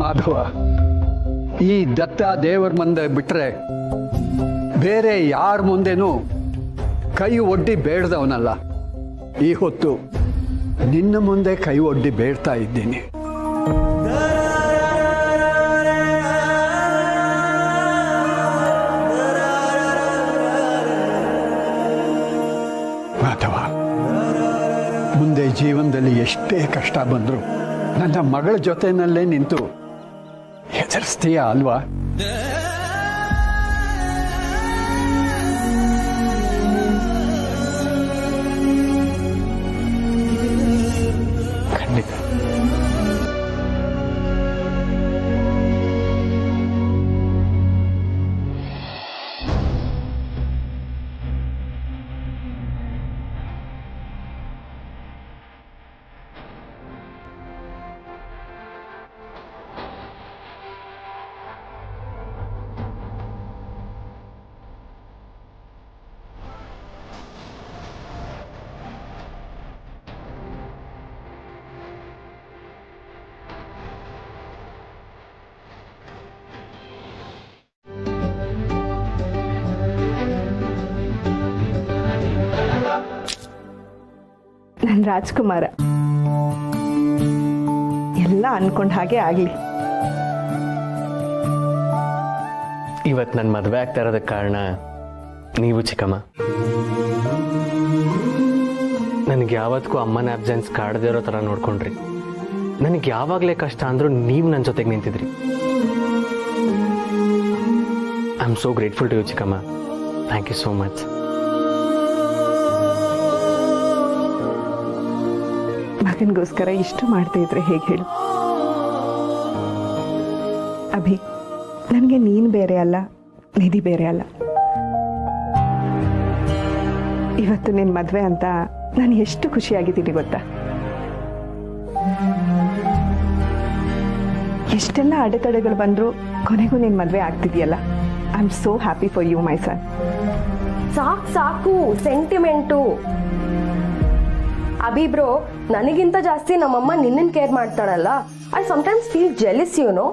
ಮಾಧವ, ಈ ದತ್ತ ದೇವರ ಮುಂದೆ ಬಿಟ್ರೆ ಬೇರೆ ಯಾರ ಮುಂದೆನೂ ಕೈ ಒಡ್ಡಿ ಬೇಡ್ದವನಲ್ಲ. ಈ ಹೊತ್ತು ನಿನ್ನ ಮುಂದೆ ಕೈ ಒಡ್ಡಿ ಬೇಡ್ತಾ ಇದ್ದೀನಿ. ಮಾಧವ, ಮುಂದೆ ಜೀವನದಲ್ಲಿ ಎಷ್ಟೇ ಕಷ್ಟ ಬಂದರೂ ನನ್ನ ಮಗಳ ಜೊತೆನಲ್ಲೇ ನಿಂತು ಹೆದರಿಸ್ತೀಯ ಅಲ್ವಾ? ಖಂಡಿತ. ನನ್ನ ರಾಜ್ಕುಮಾರ ಎಲ್ಲ ಅನ್ಕೊಂಡ ಹಾಗೆ ಆಗ್ಲಿ. ಇವತ್ತು ನನ್ನ ಮದುವೆ ಆಗ್ತಾ ಇರೋದಕ್ಕೆ ಕಾರಣ ನೀವು ಚಿಕ್ಕಮ್ಮ. ನನಗೆ ಯಾವತ್ತಿಗೂ ಅಮ್ಮನ ಆಬ್ಸೆನ್ಸ್ ಕಾಡದೇ ಇರೋ ಥರ ನೋಡ್ಕೊಂಡ್ರಿ. ನನಗೆ ಯಾವಾಗಲೇ ಕಷ್ಟ ಅಂದರೂ ನೀವು ನನ್ನ ಜೊತೆಗೆ ನಿಂತಿದ್ರಿ. I am so grateful to you ಚಿಕ್ಕಮ್ಮ. Thank you so much. ಮಗನಿಗೋಸ್ಕರ ಇಷ್ಟು ಮಾಡ್ತಾ ಇದ್ರೆ ಹೇಗೆ ಹೇಳು ಅಭಿ? ನನಗೆ ನೀನು ಬೇರೆ ಅಲ್ಲ, ನಿಧಿ ಬೇರೆ ಅಲ್ಲ. ಇವತ್ತು ನಿನ್ನ ಮದುವೆ ಅಂತ ನಾನು ಎಷ್ಟು ಖುಷಿಯಾಗಿದ್ದೀನಿ ಗೊತ್ತಾ? ಎಷ್ಟೆಲ್ಲ ಅಡೆತಡೆಗಳು ಬಂದರೂ ಕೊನೆಗೂ ನಿನ್ನ ಮದುವೆ ಆಗ್ತಿದೆಯಲ್ಲ. I am so happy for you my son. ಸಾಕು ಸೆಂಟಿಮೆಂಟು. ಅಭಿ ಬ್ರೋ, ನನಗಿಂತ ಜಾಸ್ತಿ ನಮ್ಮಮ್ಮ ನಿನ್ನನ್ ಕೇರ್ ಮಾಡ್ತಾಳಲ್ಲ. I sometimes feel jealous, you know.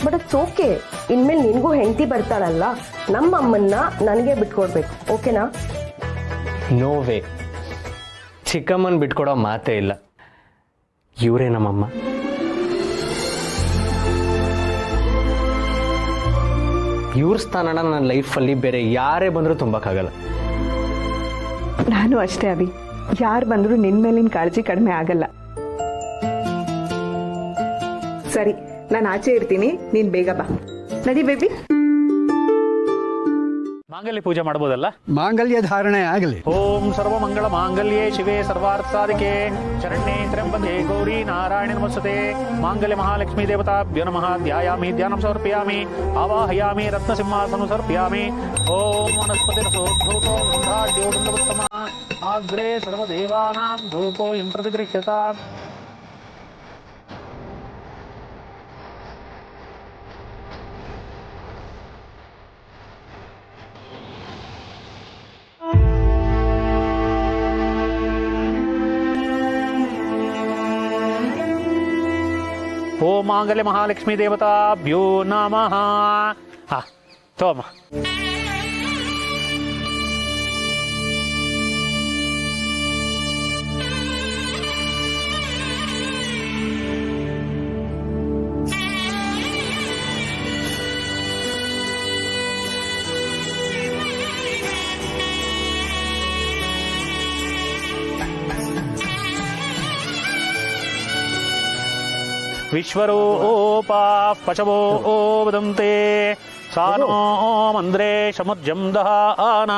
But it's okay. ಇನ್ಮೇಲೆ ನಿನಗೂ ಹೆಂಡತಿ ಬರ್ತಾಳಲ್ಲ, ನಮ್ಮ ಅಮ್ಮನ್ನ ನನಗೆ ಬಿಟ್ಕೊಡ್ಬೇಕು. ಓಕೆನಾ? No way. ಚಿಕ್ಕಮ್ಮನ ಬಿಟ್ಕೊಡೋ ಮಾತೇ ಇಲ್ಲ. ಇವರೇ ನಮ್ಮಮ್ಮ. ಇವ್ರ ಸ್ಥಾನನ ನನ್ನ ಲೈಫಲ್ಲಿ ಬೇರೆ ಯಾರೇ ಬಂದರೂ ತುಂಬಕ್ಕಾಗಲ್ಲ. ನಾನು ಅಷ್ಟೇ ಅಭಿ. ಯಾರು ಬಂದರೂ ನಿನ್ನ ಮೇಲಿನ ಕಾಳಜಿ ಕಡಿಮೆ ಆಗಲ್ಲ. ಸರಿ, ನಾನು ಆಚೆ ಇರ್ತೀನಿ, ನೀನು ಬೇಗ ಬಾ. ನಡಿ ಬೇಬಿ. ಮಾಂಗಲ್ಯ ಪೂಜೆ ಮಾಡಬಹುದಲ್ಲ? ಮಾಂಗಲ್ಯ ಧಾರಣೆ ಆಗಲಿ. ಓಂ ಸರ್ವಮಂಗಳ ಮಾಂಗಲ್ಯೇ ಶಿವೆ ಸರ್ವಾರ್ಥ ಸಾಧಿಕೆ ಶರಣ್ಯೇ ತ್ರ್ಯಂಬಕೆ ಗೌರಿ ನಾರಾಯಣ ನಮಸ್ತೆ. ಮಾಂಗಲ್ಯ ಮಹಾಲಕ್ಷ್ಮೀ ದೇವತಾಭ್ಯೋ ನಮಃ. ಧ್ಯಾಯಾಮಿ ಧ್ಯಾನಂ ಸಮರ್ಪಯಾಮಿ. ಆವಾಹಯಾಮಿ ರತ್ನಸಿಂಹಾಸನಂ ಸಮರ್ಪಯಾಮಿ. ಓಂ ವನಸ್ಪತಿರಸೋದ್ಭೂತೋ ಗಂಧಾಢ್ಯೋ ಗಂಧವತ್ತಮ ಅಗ್ರೇ ಸರ್ವದೇವಾನಾಂ ಧೂಪೋಯಂ ಪ್ರತಿಗೃಹ್ಯತಾಂ. ಓಂ ಮಾಂಗಲ್ಯ ಮಹಾಲಕ್ಷ್ಮೀ ದೇವತಾಭ್ಯೋ ನಮಃ. ಹಾ, ತೋಮ. ವಿಶ್ವರೂಪಾಃ ಪಶವೋ ವದಂತೆ ಸಾನೋ ಮಂದ್ರೇ ಸಮುಜ್ಜಂ ದಹಾನ.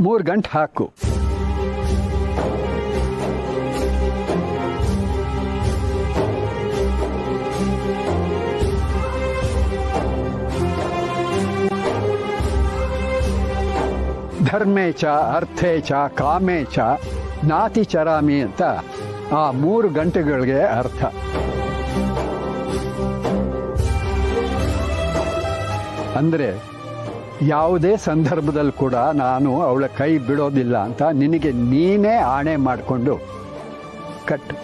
3 ಗಂಟೆ ಹಾಕು. ಧರ್ಮೇ ಚ ಅರ್ಥೇ ಚ ಕಾಮೇ ಚ ನಾತಿ ಚರಾಮಿ ಅಂತ ಆ 3 ಗಂಟೆಗಳಿಗೆ ಅರ್ಥ. ಅಂದರೆ ಯಾವುದೇ ಸಂದರ್ಭದಲ್ಲಿ ಕೂಡ ನಾನು ಅವಳ ಕೈ ಬಿಡೋದಿಲ್ಲ ಅಂತ ನಿನಗೆ ನೀನೇ ಆಣೆ ಮಾಡಿಕೊಂಡು ಕಟ್ಟು.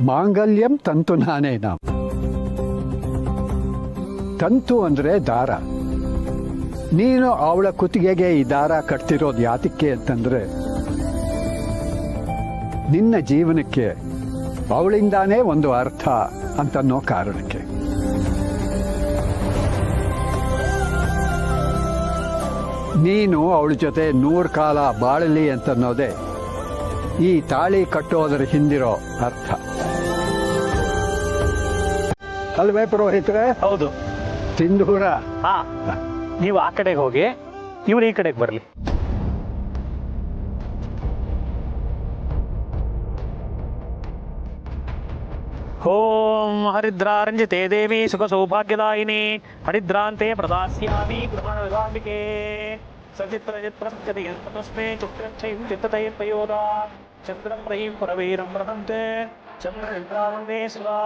ಮಾಂಗಲ್ಯಂ ತಂತು ನಾನೇನ. ತಂತು ಅಂದರೆ ದಾರ. ನೀನು ಅವಳ ಕುತ್ತಿಗೆಗೆ ಈ ದಾರ ಕಟ್ತಿರೋದು ಯಾತಕ್ಕೆ ಅಂತಂದ್ರೆ ನಿನ್ನ ಜೀವನಕ್ಕೆ ಅವಳಿಂದಾನೇ ಒಂದು ಅರ್ಥ ಅಂತನ್ನೋ ಕಾರಣಕ್ಕೆ. ನೀನು ಅವಳ ಜೊತೆ 100 ಕಾಲ ಬಾಳಲಿ ಅಂತನ್ನೋದೇ ಈ ತಾಳಿ ಕಟ್ಟೋದರ ಹಿಂದಿರೋ ಅರ್ಥ ಅಲ್ವೇ ಪುರೋಹಿತರೆ? ಹೌದು. ಸಿಂಧೂರ. ಹಾ, ನೀವು ಆ ಕಡೆಗೆ ಹೋಗಿ, ಇವ್ರು ಈ ಕಡೆಗೆ ಬರಲಿ. ಓಂ ಹರಿದ್ರಾರಂಜಿತೆ ದೇವಿ ಸುಖ ಸೌಭಾಗ್ಯದಾಯಿನಿ ಹರಿದ್ರಾಂತೆ ಪ್ರದಾಸ್ಯಾಮಿ ಗೃಹಾಂಬಿಕೆ ಸಚಿತ್ರಚಿತ್ರಸ್ಮೇ ಚಿತ್ತತೈರ್ಪಯೋದ ಚಂದ್ರಂ ರಹಿಂ ಪರವೀರಂ ಪ್ರದಂತೆ ಚಂದ್ರೇ ಶಿವಾ.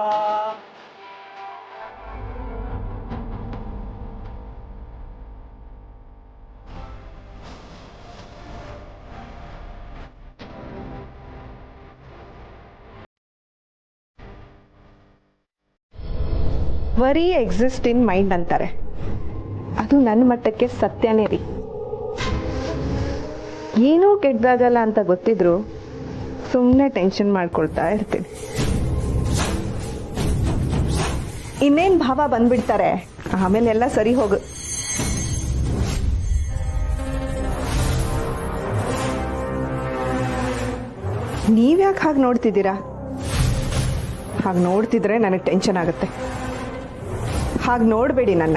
ವರಿ ಎಕ್ಸಿಸ್ಟ್ ಇನ್ ಮೈಂಡ್ ಅಂತಾರೆ. ಅದು ನನ್ನ ಮಟ್ಟಕ್ಕೆ ಸತ್ಯನೇ ರೀ. ಏನೂ ಕೆಟ್ಟದಾಗಲ್ಲ ಅಂತ ಗೊತ್ತಿದ್ರು ಸುಮ್ಮನೆ ಟೆನ್ಷನ್ ಮಾಡ್ಕೊಳ್ತಾ ಇರ್ತೀನಿ. ಇನ್ನೇನು ಭಾವ ಬಂದ್ಬಿಡ್ತಾರೆ, ಆಮೇಲೆ ಎಲ್ಲ ಸರಿ ಹೋಗು. ನೀವ್ಯಾಕೆ ಹಾಗೆ ನೋಡ್ತಿದ್ದೀರಾ? ಹಾಗೆ ನೋಡ್ತಿದ್ರೆ ನನಗೆ ಟೆನ್ಷನ್ ಆಗುತ್ತೆ. ಹಾಗೆ ನೋಡಬೇಡಿ ನನ್ನ.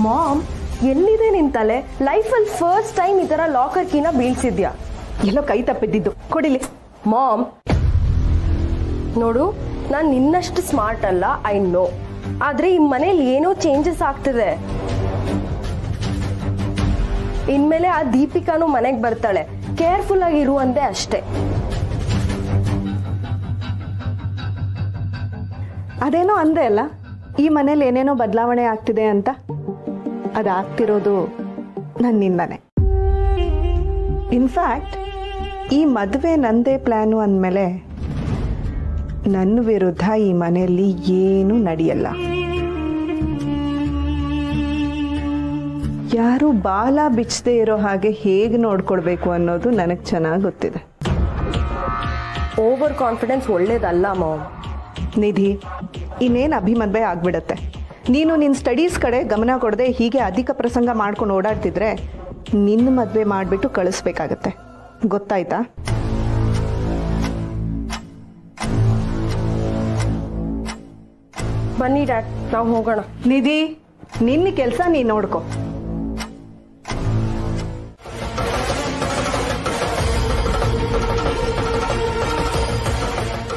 ಮಾಮ್, ಎಲ್ಲಿದೆ ನಿನ್ ತಲೆ? ಲೈಫಲ್ಲಿ ಫಸ್ಟ್ ಟೈಮ್ ಈ ತರ ಲಾಕರ್ ಕೀನ ಬೀಳ್ಸಿದ್ಯಾ? ಎಲ್ಲೋ ಕೈ ತಪ್ಪಿದ್ದಿದ್ದು, ಕೊಡಿಲಿ. ಮಾಮ್ ನೋಡು, ನಾನು ನಿನ್ನಷ್ಟು ಸ್ಮಾರ್ಟ್ ಅಲ್ಲ, ಐ ನೋ. ಆದ್ರೆ ಈ ಮನೇಲಿ ಏನೋ ಚೇಂಜಸ್ ಆಗ್ತಿದೆ. ಇನ್ಮೇಲೆ ಆ ದೀಪಿಕಾನು ಮನೆಗೆ ಬರ್ತಾಳೆ, ಕೇರ್ಫುಲ್ ಆಗಿರು ಅಂದೆ ಅಷ್ಟೇ. ಅದೇನೋ ಅಂದೆ ಅಲ್ಲ, ಈ ಮನೇಲಿ ಏನೇನೋ ಬದಲಾವಣೆ ಆಗ್ತಿದೆ ಅಂತ. ಅದಾಗ್ತಿರೋದು ನನ್ನಿಂದಾನೆ. ಇನ್ಫ್ಯಾಕ್ಟ್ ಈ ಮದುವೆ ನಂದೇ ಪ್ಲ್ಯಾನು ಅಂದಮೇಲೆ ನನ್ನ ವಿರುದ್ಧ ಈ ಮನೆಯಲ್ಲಿ ಏನೂ ನಡೆಯಲ್ಲ. ಯಾರು ಬಾಲ ಬಿಚ್ಚದೆ ಇರೋ ಹಾಗೆ ಹೇಗೆ ನೋಡ್ಕೊಳ್ಬೇಕು ಅನ್ನೋದು ನನಗೆ ಚೆನ್ನಾಗಿ ಗೊತ್ತಿದೆ. ಓವರ್ ಕಾನ್ಫಿಡೆನ್ಸ್ ಒಳ್ಳೇದಲ್ಲ ಮಾಮ್. ನಿಧಿ, ಇನ್ನೇನು ಅಭಿಮದ್ವೆ ಆಗ್ಬಿಡತ್ತೆ. ನೀನು ನಿನ್ನ ಸ್ಟಡೀಸ್ ಕಡೆ ಗಮನ ಕೊಡದೆ ಹೀಗೆ ಅಧಿಕ ಪ್ರಸಂಗ ಮಾಡ್ಕೊಂಡು ಓಡಾಡ್ತಿದ್ರೆ ನಿನ್ನ ಮದುವೆ ಮಾಡಿಬಿಟ್ಟು ಕಳಿಸ್ಬೇಕಾಗತ್ತೆ. ಗೊತ್ತಾಯ್ತಾ? ಬನ್ನಿ ಡ್ಯಾಡ್, ನಾವು ಹೋಗೋಣ. ನಿಧಿ, ನಿನ್ನ ಕೆಲಸ ನೀನು ನೋಡ್ಕೊ.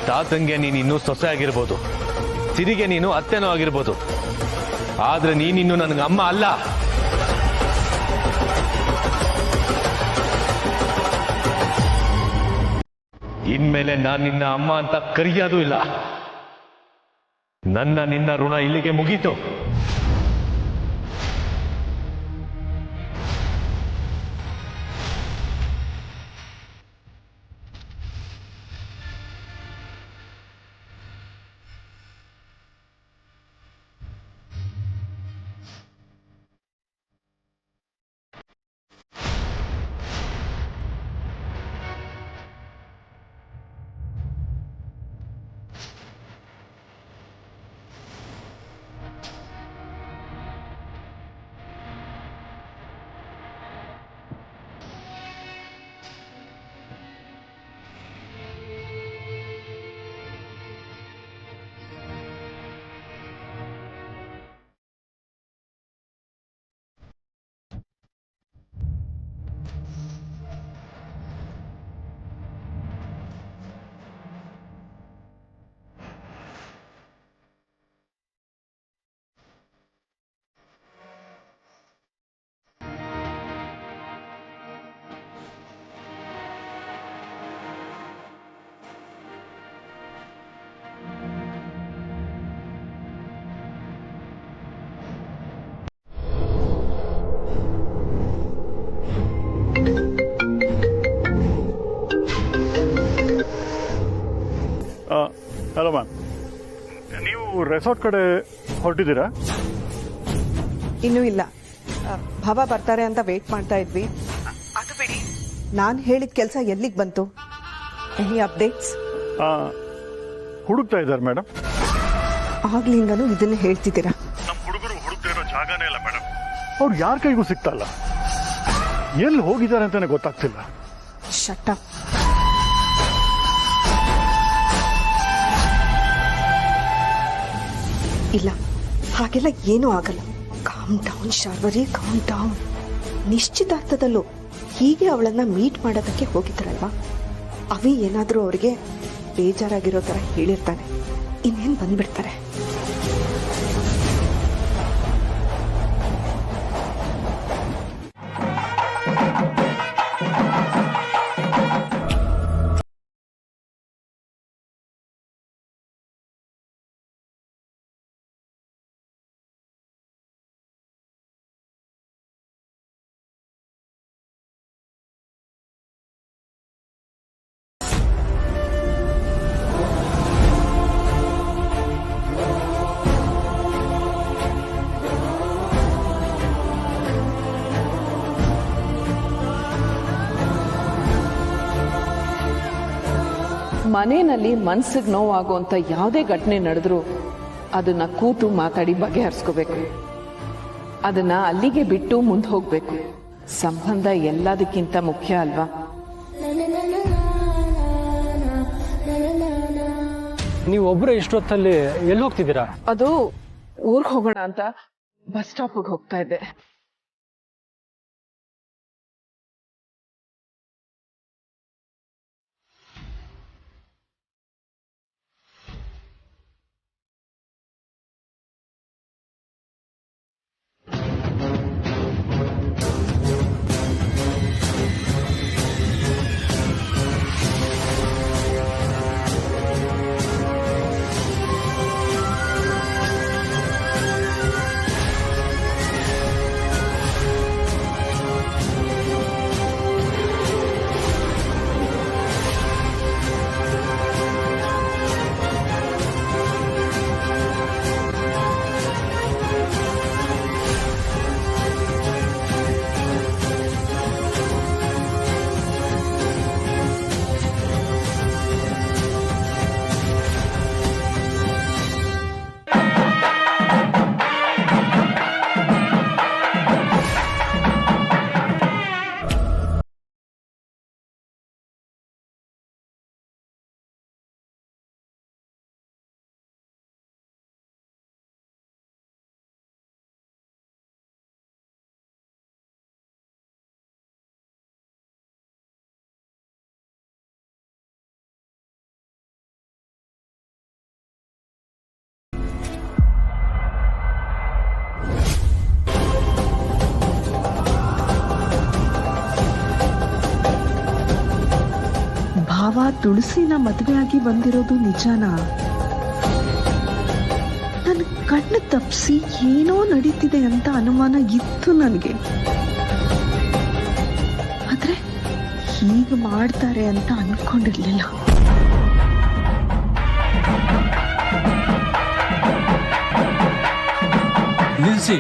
ತಾತಂಗೆ ನೀನು ಇನ್ನೂ ಸೊಸೆ ಆಗಿರ್ಬೋದು, ಸಿರಿಗೆ ನೀನು ಅತ್ತೆನೂ ಆಗಿರ್ಬೋದು, ಆದ್ರೆ ನೀನಿನ್ನು ನನಗೆ ಅಮ್ಮ ಅಲ್ಲ. ಇನ್ಮೇಲೆ ನಾನು ನಿನ್ನ ಅಮ್ಮ ಅಂತ ಕರೆಯೋದು ಇಲ್ಲ. ನಿನ್ನ ಋಣ ಇಲ್ಲಿಗೆ ಮುಗೀತು. ಹಲೋ ಮ್ಯಾಮ್, ನೀವು ರೆಸಾರ್ಟ್ ಕಡೆ ಹೊರಟಿದ್ದೀರಾ? ಇನ್ನೂ ಇಲ್ಲ. ಭಾವ ಬರ್ತಾರೆ ಅಂತ ವೇಟ್ ಮಾಡ್ತಾ ಇದ್ವಿ. ಅದು ಬಿಡಿ, ನಾನು ಹೇಳಿದ ಕೆಲಸ ಎಲ್ಲಿಗೆ ಬಂತು? Any updates? ಹುಡುಕ್ತಾ ಇದ್ದಾರೆ ಮೇಡಮ್. ಆಗ್ಲಿಂದನೂ ಇದನ್ನ ಹೇಳ್ತಿದ್ದೀರಾ? ನಮ್ಮ ಹುಡುಗರು ಹುಡುಕ್ತಾ ಇರೋ ಜಾಗನೇ ಇಲ್ಲ ಮೇಡಮ್. ಅವ್ರು ಯಾರ ಕೈಗೂ ಸಿಗ್ತಾ ಇಲ್ಲ. ಎಲ್ಲಿ ಹೋಗಿದ್ದಾರೆ ಅಂತಾನೆ ಗೊತ್ತಾಗ್ತಿಲ್ಲ. Shut up. ಇಲ್ಲ, ಹಾಗೆಲ್ಲ ಏನೂ ಆಗಲ್ಲ. Calm down Sharvari, calm down. ನಿಶ್ಚಿತಾರ್ಥದಲ್ಲೂ ಹೀಗೆ ಅವಳನ್ನ ಮೀಟ್ ಮಾಡೋದಕ್ಕೆ ಹೋಗಿದ್ದಾರಲ್ವಾ, ಅವಿ ಏನಾದರೂ ಅವರಿಗೆ ಬೇಜಾರಾಗಿರೋ ಥರ ಹೇಳಿರ್ತಾನೆ. ಇನ್ನೇನು ಬಂದ್ಬಿಡ್ತಾರೆ. ಮನೆಯಲ್ಲಿ ಮನ್ಸಿಗೆ ನೋವಾಗುವಂಥ ಯಾವುದೇ ಘಟನೆ ನಡೆದ್ರೂ ಅದನ್ನ ಕೂತು ಮಾತಾಡಿ ಬಗೆಹರಿಸ್ಕೋಬೇಕು. ಅದನ್ನ ಅಲ್ಲಿಗೆ ಬಿಟ್ಟು ಮುಂದೆ ಹೋಗ್ಬೇಕು. ಸಂಬಂಧ ಎಲ್ಲದಕ್ಕಿಂತ ಮುಖ್ಯ ಅಲ್ವಾ? ನೀವು ಒಬ್ಬರೇ ಇಷ್ಟೊತ್ತಲ್ಲಿ ಎಲ್ಲಿ ಹೋಗ್ತಿದ್ದೀರಾ? ಅದು ಊರಿಗೆ ಹೋಗೋಣ ಅಂತ ಬಸ್ ಸ್ಟಾಪ್ಗೆ ಹೋಗ್ತಾ ಇದ್ದೆ. ಮಾವ ತುಳಸಿನ ಮದುವೆ ಆಗಿ ಬಂದಿರೋದು ನಿಜನಾ? ನನ್ನ ಕಣ್ಣು ತಪ್ಪಿಸಿ ಏನೋ ನಡೀತಿದೆ ಅಂತ ಅನುಮಾನ ಇತ್ತು ನನಗೆ. ಆದ್ರೆ ಹೀಗೆ ಮಾಡ್ತಾರೆ ಅಂತ ಅನ್ಕೊಂಡಿರ್ಲಿಲ್ಲ. ನಿಲ್ಸಿ.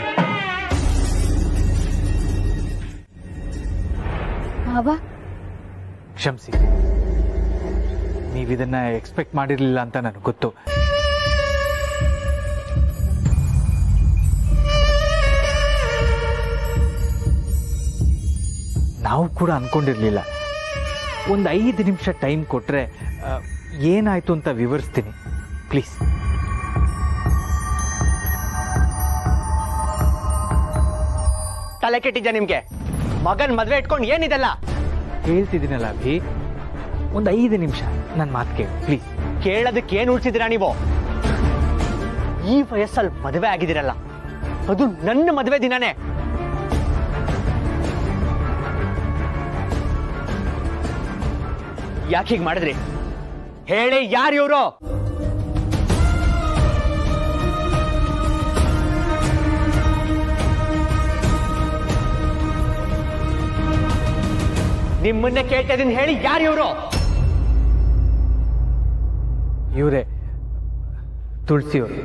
ಕ್ಷಮಿಸಿ, ನೀವಿದನ್ನ ಎಕ್ಸ್ಪೆಕ್ಟ್ ಮಾಡಿರ್ಲಿಲ್ಲ ಅಂತ ನನಗೆ ಗೊತ್ತು. ನಾವು ಕೂಡ ಅನ್ಕೊಂಡಿರ್ಲಿಲ್ಲ. ಒಂದು 5 ನಿಮಿಷ ಟೈಮ್ ಕೊಟ್ರೆ ಏನಾಯ್ತು ಅಂತ ವಿವರಿಸ್ತೀನಿ ಪ್ಲೀಸ್. ತಲೆ ಕೆಟ್ಟಿದ್ಯಾ ನಿಮ್ಗೆ? ಮಗನ್ ಮದ್ವೆ ಇಟ್ಕೊಂಡು ಏನಿದೆಲ್ಲ ಹೇಳ್ತಿದ್ದೀನಲ್ಲ ಅಭಿ, ಒಂದು 5 ನಿಮಿಷ ನನ್ನ ಮಾತು ಕೇಳಿ ಪ್ಲೀಸ್. ಕೇಳೋದಕ್ಕೆ ಏನ್ ಉಳಿಸಿದಿರಾ ನೀವು? ಈ ವಯಸ್ಸಲ್ಲಿ ಮದುವೆ ಆಗಿದ್ದೀರಲ್ಲ, ಅದು ನನ್ನ ಮದುವೆ ದಿನನೇ. ಯಾಕೆ ಹೀಗೆ ಮಾಡಿದ್ರಿ ಹೇಳಿ? ಯಾರು ಇವರು? ನಿಮ್ಮನ್ನೇ ಕೇಳ್ತಾ ಇದೀನಿ, ಹೇಳಿ ಯಾರು ಇವರು? ಇವರೇ ತುಳಸಿಯವರು.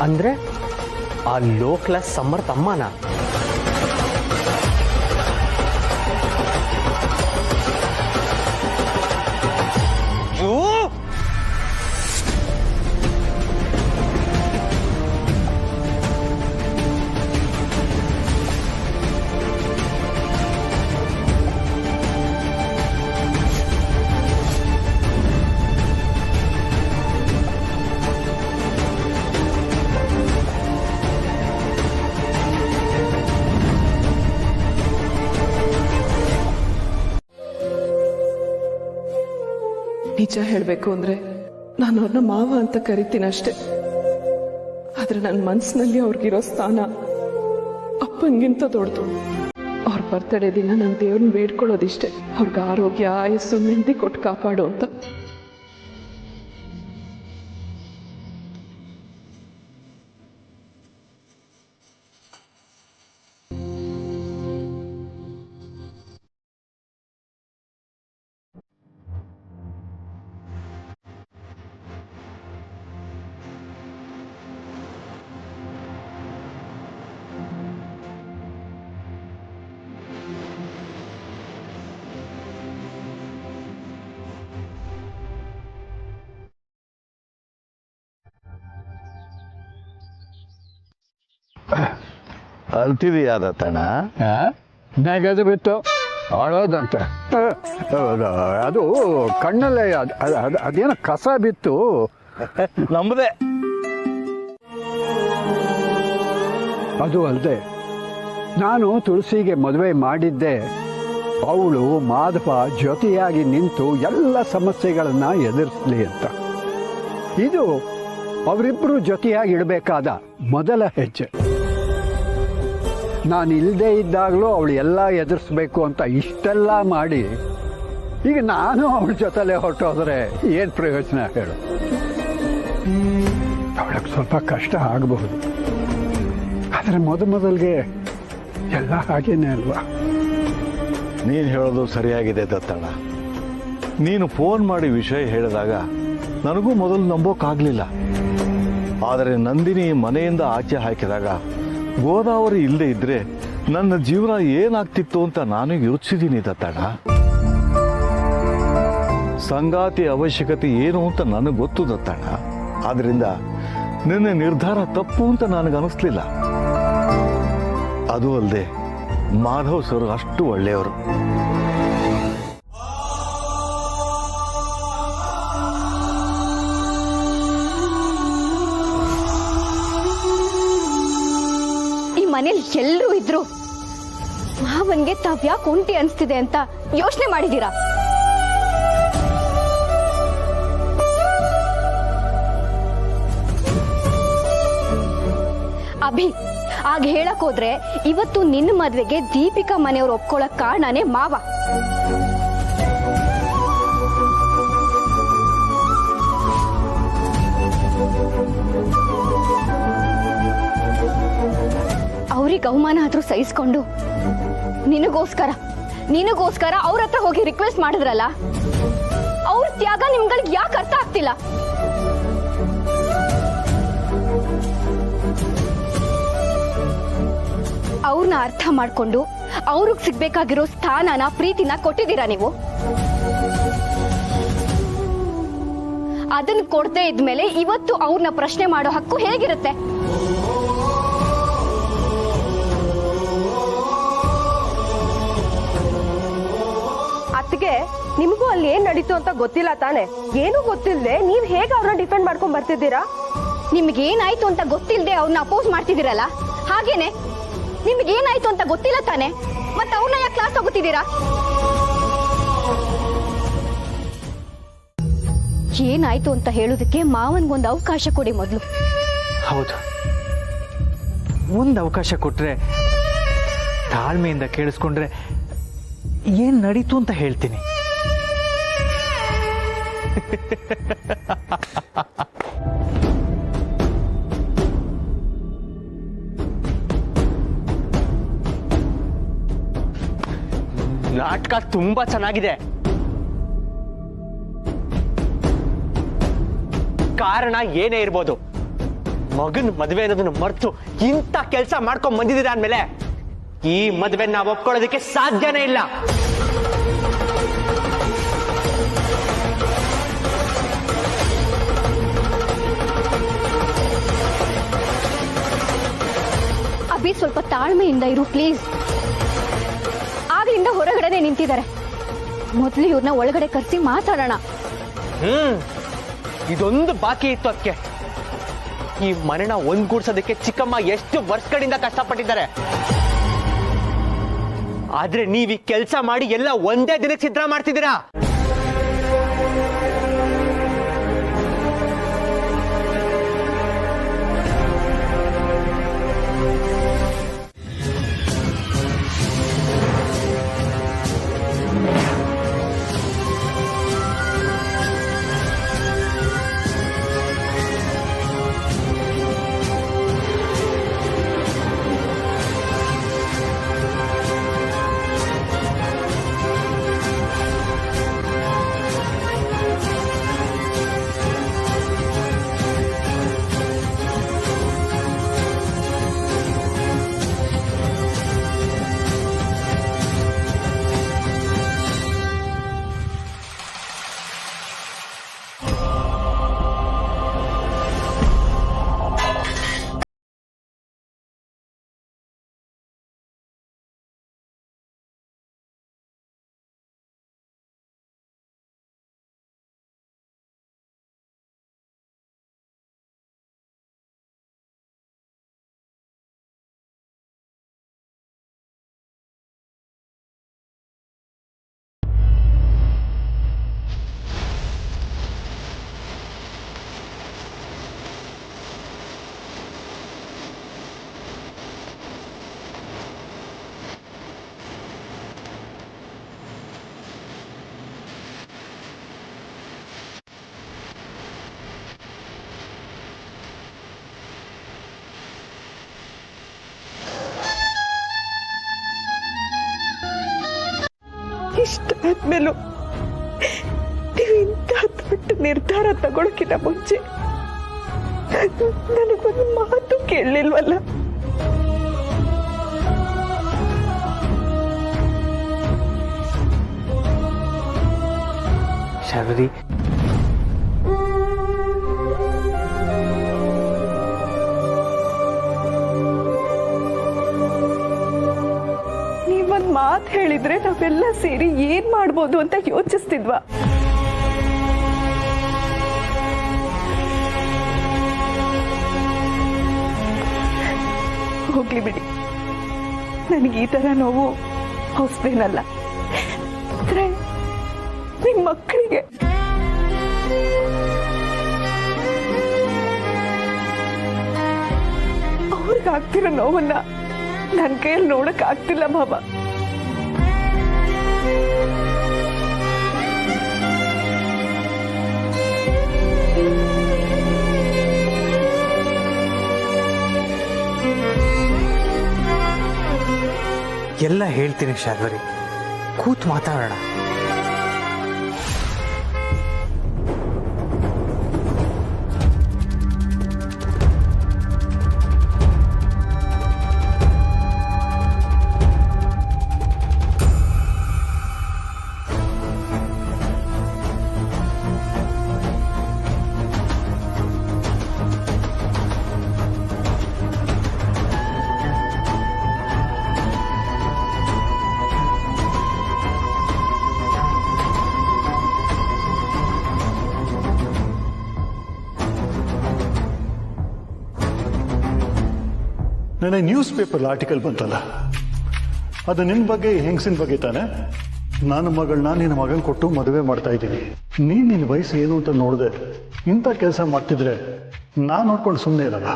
ಅಂದ್ರೆ ಆ ಲೋ ಕ್ಲಾಸ್ ಸಮರ್ಥ ಅಮ್ಮನ? ನಿಜ ಹೇಳ್ಬೇಕು ಅಂದ್ರೆ ನಾನು ಅವ್ರನ್ನ ಮಾವ ಅಂತ ಕರಿತೀನಿ ಅಷ್ಟೆ. ಆದ್ರೆ ನನ್ನ ಮನ್ಸಿನಲ್ಲಿ ಅವ್ರಿಗಿರೋ ಸ್ಥಾನ ಅಪ್ಪನಿಗಿಂತ ದೊಡ್ಡದು. ಅವ್ರ ಬರ್ತಡೇ ದಿನ ನನ್ನ ದೇವ್ರನ್ನ ಬೇಡ್ಕೊಳ್ಳೋದಿಷ್ಟೇ, ಅವ್ರಿಗೆ ಆರೋಗ್ಯ ಆಯಸ್ಸು ನೆಮ್ಮದಿ ಕೊಟ್ಟು ಕಾಪಾಡು ಅಂತ. ಅಳ್ತಿದೀಯಾ ದತ್ತಣ್ಣ? ನೆಗದು ಬಿತ್ತು ಅಳೋದಂತೆ. ಅದು ಕಣ್ಣಲ್ಲೇ ಅದೇನೋ ಕಸ ಬಿತ್ತು. ನಮ್ಮದೇ. ಅದು ಅಲ್ಲದೆ ನಾನು ತುಳಸಿಗೆ ಮದುವೆ ಮಾಡಿದ್ದೆ ಅವಳು ಮಾಧವ ಜೊತೆಯಾಗಿ ನಿಂತು ಎಲ್ಲ ಸಮಸ್ಯೆಗಳನ್ನ ಎದುರಿಸಲಿ ಅಂತ. ಇದು ಅವರಿಬ್ಬರು ಜೊತೆಯಾಗಿ ಇಡಬೇಕಾದ ಮೊದಲ ಹೆಜ್ಜೆ. ನಾನು ಇಲ್ಲದೆ ಇದ್ದಾಗಲೂ ಅವಳು ಎಲ್ಲ ಎದುರಿಸ್ಬೇಕು ಅಂತ ಇಷ್ಟೆಲ್ಲ ಮಾಡಿ ಈಗ ನಾನು ಅವಳ ಜೊತೆಲೇ ಹೊರಟೋದ್ರೆ ಏನು ಪ್ರಯೋಜನ ಹೇಳು? ಅವಳಿಗೆ ಸ್ವಲ್ಪ ಕಷ್ಟ ಆಗಬಹುದು, ಆದರೆ ಮೊದಲಿಗೆ ಎಲ್ಲ ಹಾಗೇನೆ ಅಲ್ವಾ? ನೀನು ಹೇಳೋದು ಸರಿಯಾಗಿದೆ ದತ್ತಣ್ಣ. ನೀನು ಫೋನ್ ಮಾಡಿ ವಿಷಯ ಹೇಳಿದಾಗ ನನಗೂ ಮೊದಲು ನಂಬೋಕ್ಕಾಗಲಿಲ್ಲ. ಆದರೆ ನಂದಿನಿ ಮನೆಯಿಂದ ಆಚೆ ಹಾಕಿದಾಗ ಗೋದಾವರಿ ಇಲ್ಲದೆ ಇದ್ರೆ ನನ್ನ ಜೀವನ ಏನಾಗ್ತಿತ್ತು ಅಂತ ನಾನು ಯೋಚಿಸಿದ್ದೀನಿ ದತ್ತಣ್ಣ. ಸಂಗಾತಿ ಅವಶ್ಯಕತೆ ಏನು ಅಂತ ನನಗೆ ಗೊತ್ತು ದತ್ತಣ್ಣ. ಆದ್ರಿಂದ ನಿನ್ನ ನಿರ್ಧಾರ ತಪ್ಪು ಅಂತ ನನಗನ್ನಿಸ್ಲಿಲ್ಲ. ಅದು ಅಲ್ಲದೆ ಮಾಧವ್ ಸರ್ ಅಷ್ಟು ಒಳ್ಳೆಯವರು. ಈ ಮನೇಲಿ ಎಲ್ಲರೂ ಇದ್ರು ಮಾವನ್ಗೆ ತಾವ್ಯಾಕೆ ಒಂಟಿ ಅನ್ಸ್ತಿದೆ ಅಂತ ಯೋಚನೆ ಮಾಡಿದೀರಾ? ಅಭಿ ಆಗ ಹೇಳಕ್ ಹೋದ್ರೆ ಇವತ್ತು ನಿನ್ನ ಮದ್ವೆಗೆ ದೀಪಿಕಾ ಮನೆಯವ್ರು ಒಪ್ಕೊಳ್ಳಕ್ ಕಾರಣನೇ ಮಾವ. ಅವ್ರಿಗೆ ಅವಮಾನ ಆದ್ರೂ ಸಹಿಸ್ಕೊಂಡು ನಿನಗೋಸ್ಕರ ಅವ್ರ ಹತ್ರ ಹೋಗಿ ರಿಕ್ವೆಸ್ಟ್ ಮಾಡಿದ್ರಲ್ಲ, ಅವ್ರ ತ್ಯಾಗ ನಿಮ್ಗಳಿಗೆ ಯಾಕೆ ಅರ್ಥ ಆಗ್ತಿಲ್ಲ? ಅವ್ರನ್ನ ಅರ್ಥ ಮಾಡ್ಕೊಂಡು ಅವ್ರಿಗೆ ಸಿಗ್ಬೇಕಾಗಿರೋ ಸ್ಥಾನನ ಪ್ರೀತಿನ ಕೊಟ್ಟಿದ್ದೀರಾ ನೀವು. ಅದನ್ನ ಕೊಡದೇ ಇದ್ಮೇಲೆ ಇವತ್ತು ಅವ್ರನ್ನ ಪ್ರಶ್ನೆ ಮಾಡೋ ಹಕ್ಕು ಹೇಗಿರುತ್ತೆ? ಅತ್ತಿಗೆ, ನಿಮಗೂ ಅಲ್ಲಿ ಏನ್ ನಡೀತು ಅಂತ ಗೊತ್ತಿಲ್ಲ ತಾನೆ? ಏನು ಗೊತ್ತಿಲ್ಲದೆ ನೀವ್ ಹೇಗೆ ಅವ್ರನ್ನ ಡಿಫೆಂಡ್ ಮಾಡ್ಕೊಂಡ್ ಬರ್ತಿದ್ದೀರಾ? ನಿಮ್ಗೇನಾಯ್ತು ಅಂತ ಗೊತ್ತಿಲ್ಲದೆ ಅವ್ರನ್ನ ಅಪೋಸ್ ಮಾಡ್ತಿದ್ದೀರಲ್ಲ, ಹಾಗೇನೆ ನಿಮ್ಗೇನಾಯ್ತು ಅಂತ ಗೊತ್ತಿಲ್ಲ ತಾನೆ, ಮತ್ತೆ ಅವ್ರನ್ನ ಯಾಕೆ ಕ್ಲಾಸ್ ತಗೋತಿದ್ದೀರಾ? ಏನಾಯ್ತು ಅಂತ ಹೇಳೋದಕ್ಕೆ ಮಾವನ್ಗೊಂದು ಅವಕಾಶ ಕೊಡಿ ಮೊದಲು. ಹೌದು, ಒಂದು ಅವಕಾಶ ಕೊಟ್ರೆ, ತಾಳ್ಮೆಯಿಂದ ಕೇಳಿಸ್ಕೊಂಡ್ರೆ ಏನ್ ನಡೀತು ಅಂತ ಹೇಳ್ತೀನಿ. ನಾಟಕ ತುಂಬಾ ಚೆನ್ನಾಗಿದೆ. ಕಾರಣ ಏನೇ ಇರ್ಬೋದು, ಮಗನ್ ಮದ್ವೆ ಅನ್ನೋದನ್ನ ಮರ್ತು ಇಂಥ ಕೆಲಸ ಮಾಡ್ಕೊಂಡ್ ಬಂದಿದ್ದೀರ ಅಂದ್ಮೇಲೆ ಈ ಮದ್ವೆ ನಾವು ಒಪ್ಕೊಳ್ಳೋದಕ್ಕೆ ಸಾಧ್ಯನೇ ಇಲ್ಲ. ಅಭಿ ಸ್ವಲ್ಪ ತಾಳ್ಮೆಯಿಂದ ಇರು ಪ್ಲೀಸ್. ಆಗ್ಲಿಂದ ಹೊರಗಡೆನೆ ನಿಂತಿದ್ದಾರೆ, ಮೊದಲು ಇವ್ರನ್ನ ಒಳಗಡೆ ಕರೆಸಿ ಮಾತಾಡೋಣ. ಇದೊಂದು ಬಾಕಿ ಇತ್ತು ಅದಕ್ಕೆ. ಈ ಮನೆನ ಒಂದ್ಗೂಡ್ಸೋದಕ್ಕೆ ಚಿಕ್ಕಮ್ಮ ಎಷ್ಟು ವರ್ಷಗಳಿಂದ ಕಷ್ಟಪಟ್ಟಿದ್ದಾರೆ. ಆದ್ರೆ ನೀವ್ ಈ ಕೆಲಸ ಮಾಡಿ ಎಲ್ಲ ಒಂದೇ ದಿನಕ್ಕೆ ಸಿದ್ಧ ಮಾಡ್ತಿದ್ದೀರಾ. ಇಷ್ಟಾದ್ಮೇಲೂ ನೀವು ಇಂಥ ದೊಡ್ಡ ನಿರ್ಧಾರ ತಗೊಳಕ್ಕಿಂತ ಮುಂಚೆ ನನಗೊಂದು ಮಾತು ಕೇಳಲಿಲ್ವಲ್ಲ? ಶಾರ್ವರಿ, ನೀವೊಂದ್ ಮಾತು ಹೇಳಿದ್ರೆ ನಾವೆಲ್ಲ ಸೇರಿ ಏನ್ ಮಾಡ್ಬೋದು ಅಂತ ಯೋಚಿಸ್ತಿದ್ವಾ? ಹೋಗ್ಲಿ ಬಿಡಿ, ನನಗೆ ಈ ತರ ನೋವು ಹೊಸದೇನಲ್ಲ. ಆದ್ರೆ ನಿಮ್ ಮಕ್ಕಳಿಗೆ ಅವ್ರ ಅವಳಿಗೆ ಆಗ್ತಿರೋ ನೋವನ್ನ ನನ್ನ ಕೈಯಲ್ಲಿ ನೋಡಕ್ ಆಗ್ತಿಲ್ಲ ಬಾಬಾ. ಎಲ್ಲ ಹೇಳ್ತೀನಿ ಶಾರ್ವರಿ, ಕೂತ್ ಮಾತಾಡೋಣ. ನನಗೆ ನ್ಯೂಸ್ ಪೇಪರ್ ಆರ್ಟಿಕಲ್ ಬಂತಲ್ಲ, ಅದು ನಿನ್ನ ಬಗ್ಗೆ, ಹೆಂಗಸಿನ ಬಗ್ಗೆ ತಾನೆ. ನನ್ನ ಮಗಳನ್ನ ನಿನ್ನ ಮಗನ ಕೊಟ್ಟು ಮದುವೆ ಮಾಡ್ತಾ ಇದ್ದೀನಿ. ನಿನ್ನ ವಯಸ್ಸು ಏನು ಅಂತ ನೋಡಿದೆ ಇಂಥ ಕೆಲಸ ಮಾಡ್ತಿದ್ರೆ ನಾನು ನೋಡ್ಕೊಂಡು ಸುಮ್ಮನೆ ಇರಲ್ಲ.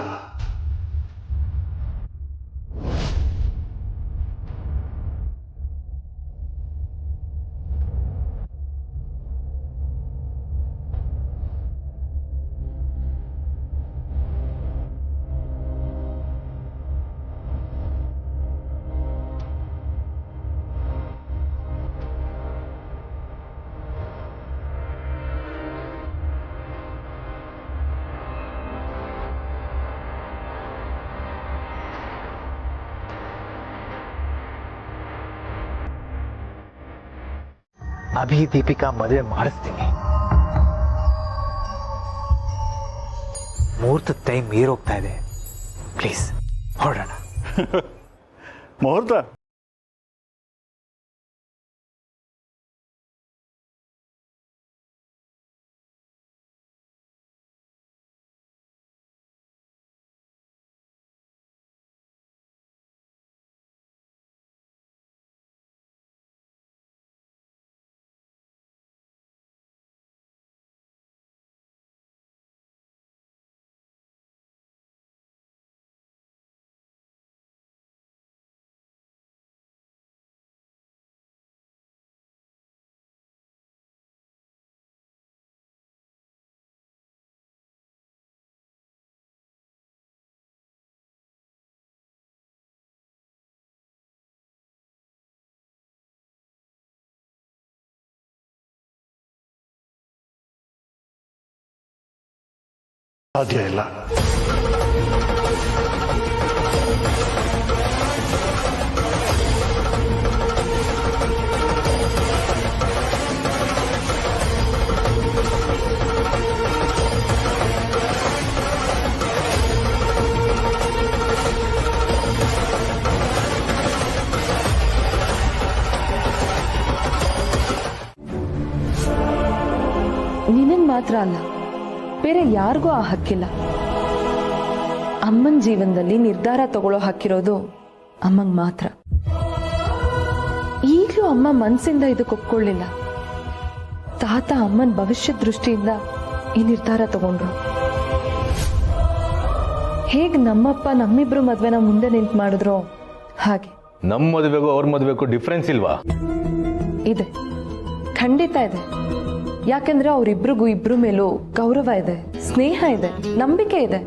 ಅಭಿ ದೀಪಿಕಾ ಮದುವೆ ಮಾಡಿಸ್ತೀನಿ. ಮುಹೂರ್ತದ ಟೈಮ್ ಮೀರೋಗ್ತಾ ಇದೆ, ಪ್ಲೀಸ್ ಹೊರಡೋಣ. ಮುಹೂರ್ತ ಸಾಧ್ಯ ಇಲ್ಲ. ನಿನಗ್ ಮಾತ್ರ ಅಲ್ಲ, ಬೇರೆ ಯಾರಿಗೂ ಆ ಹಕ್ಕಿಲ್ಲ. ಅಮ್ಮನ ಜೀವನದಲ್ಲಿ ನಿರ್ಧಾರ ತಗೊಳ್ಳೋ ಹಕ್ಕಿರೋದು ಅಮ್ಮಂಗ್ ಮಾತ್ರ. ಈಗಲೂ ಅಮ್ಮ ಮನ್ಸಿಂದ ಇದಕ್ಕೆ ಒಪ್ಕೊಳ್ಳಿಲ್ಲ. ತಾತ ಅಮ್ಮನ ಭವಿಷ್ಯದ ದೃಷ್ಟಿಯಿಂದ ಈ ನಿರ್ಧಾರ ತಗೊಂಡ್ರು. ಹೇಗ್ ನಮ್ಮಪ್ಪ ನಮ್ಮಿಬ್ರು ಮದ್ವೆನ ಮುಂದೆ ನಿಂತು ಮಾಡಿದ್ರು ಹಾಗೆ ನಮ್ಮ ಮದುವೆಗೂ ಅವ್ರ ಮದುವೆಗೂ ಡಿಫ್ರೆನ್ಸ್ ಇಲ್ವಾ? ಇದೆ, ಖಂಡಿತ ಇದೆ. ಯಾಕೆಂದ್ರೆ ಅವರಿಬ್ರಿಗೂ ಇಬ್ರು ಮೇಲೂ ಗೌರವ ಇದೆ, ಸ್ನೇಹ ಇದೆ, ನಂಬಿಕೆ ಇದೆ.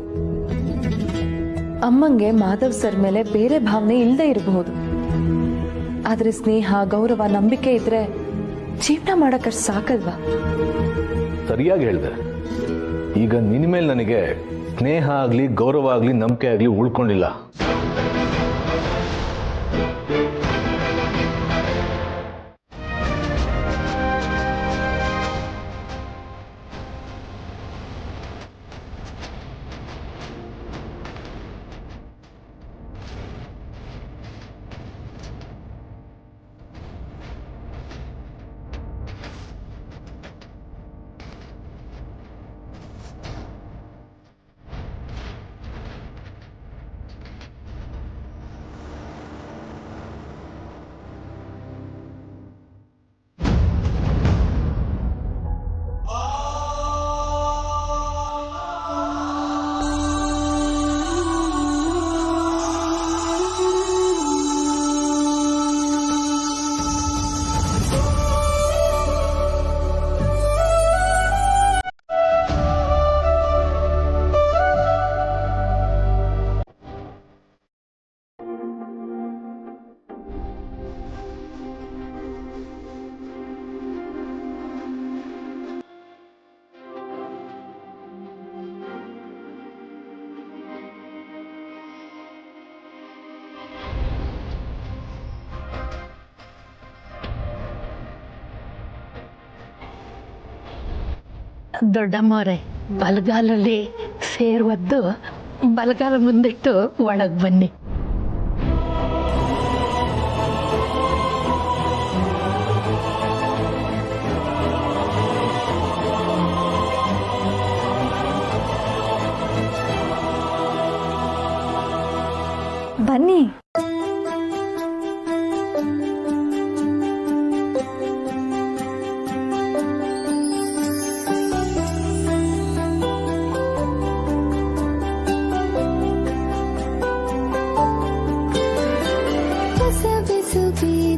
ಅಮ್ಮಂಗೆ ಮಾಧವ್ ಸರ್ ಮೇಲೆ ಬೇರೆ ಭಾವನೆ ಇಲ್ಲದೆ ಇರಬಹುದು, ಆದ್ರೆ ಸ್ನೇಹ, ಗೌರವ, ನಂಬಿಕೆ ಇದ್ರೆ ಜೀವನ ಮಾಡಕ್ಕಷ್ಟು ಸಾಕಲ್ವಾ? ಸರಿಯಾಗಿ ಹೇಳಿದೆ. ಈಗ ನಿನ್ನ ಮೇಲೆ ನನಗೆ ಸ್ನೇಹ ಆಗ್ಲಿ, ಗೌರವ ಆಗ್ಲಿ, ನಂಬಿಕೆ ಆಗ್ಲಿ ಉಳ್ಕೊಂಡಿಲ್ಲ. ದೊಡ್ಡಮ್ಮವ್ರೆ, ಬಲಗಾಲಲ್ಲಿ ಸೇರ್ ಒದ್ದು ಬಲಗಾಲ ಮುಂದಿಟ್ಟು ಒಳಗೆ ಬನ್ನಿ. ಬನ್ನಿ.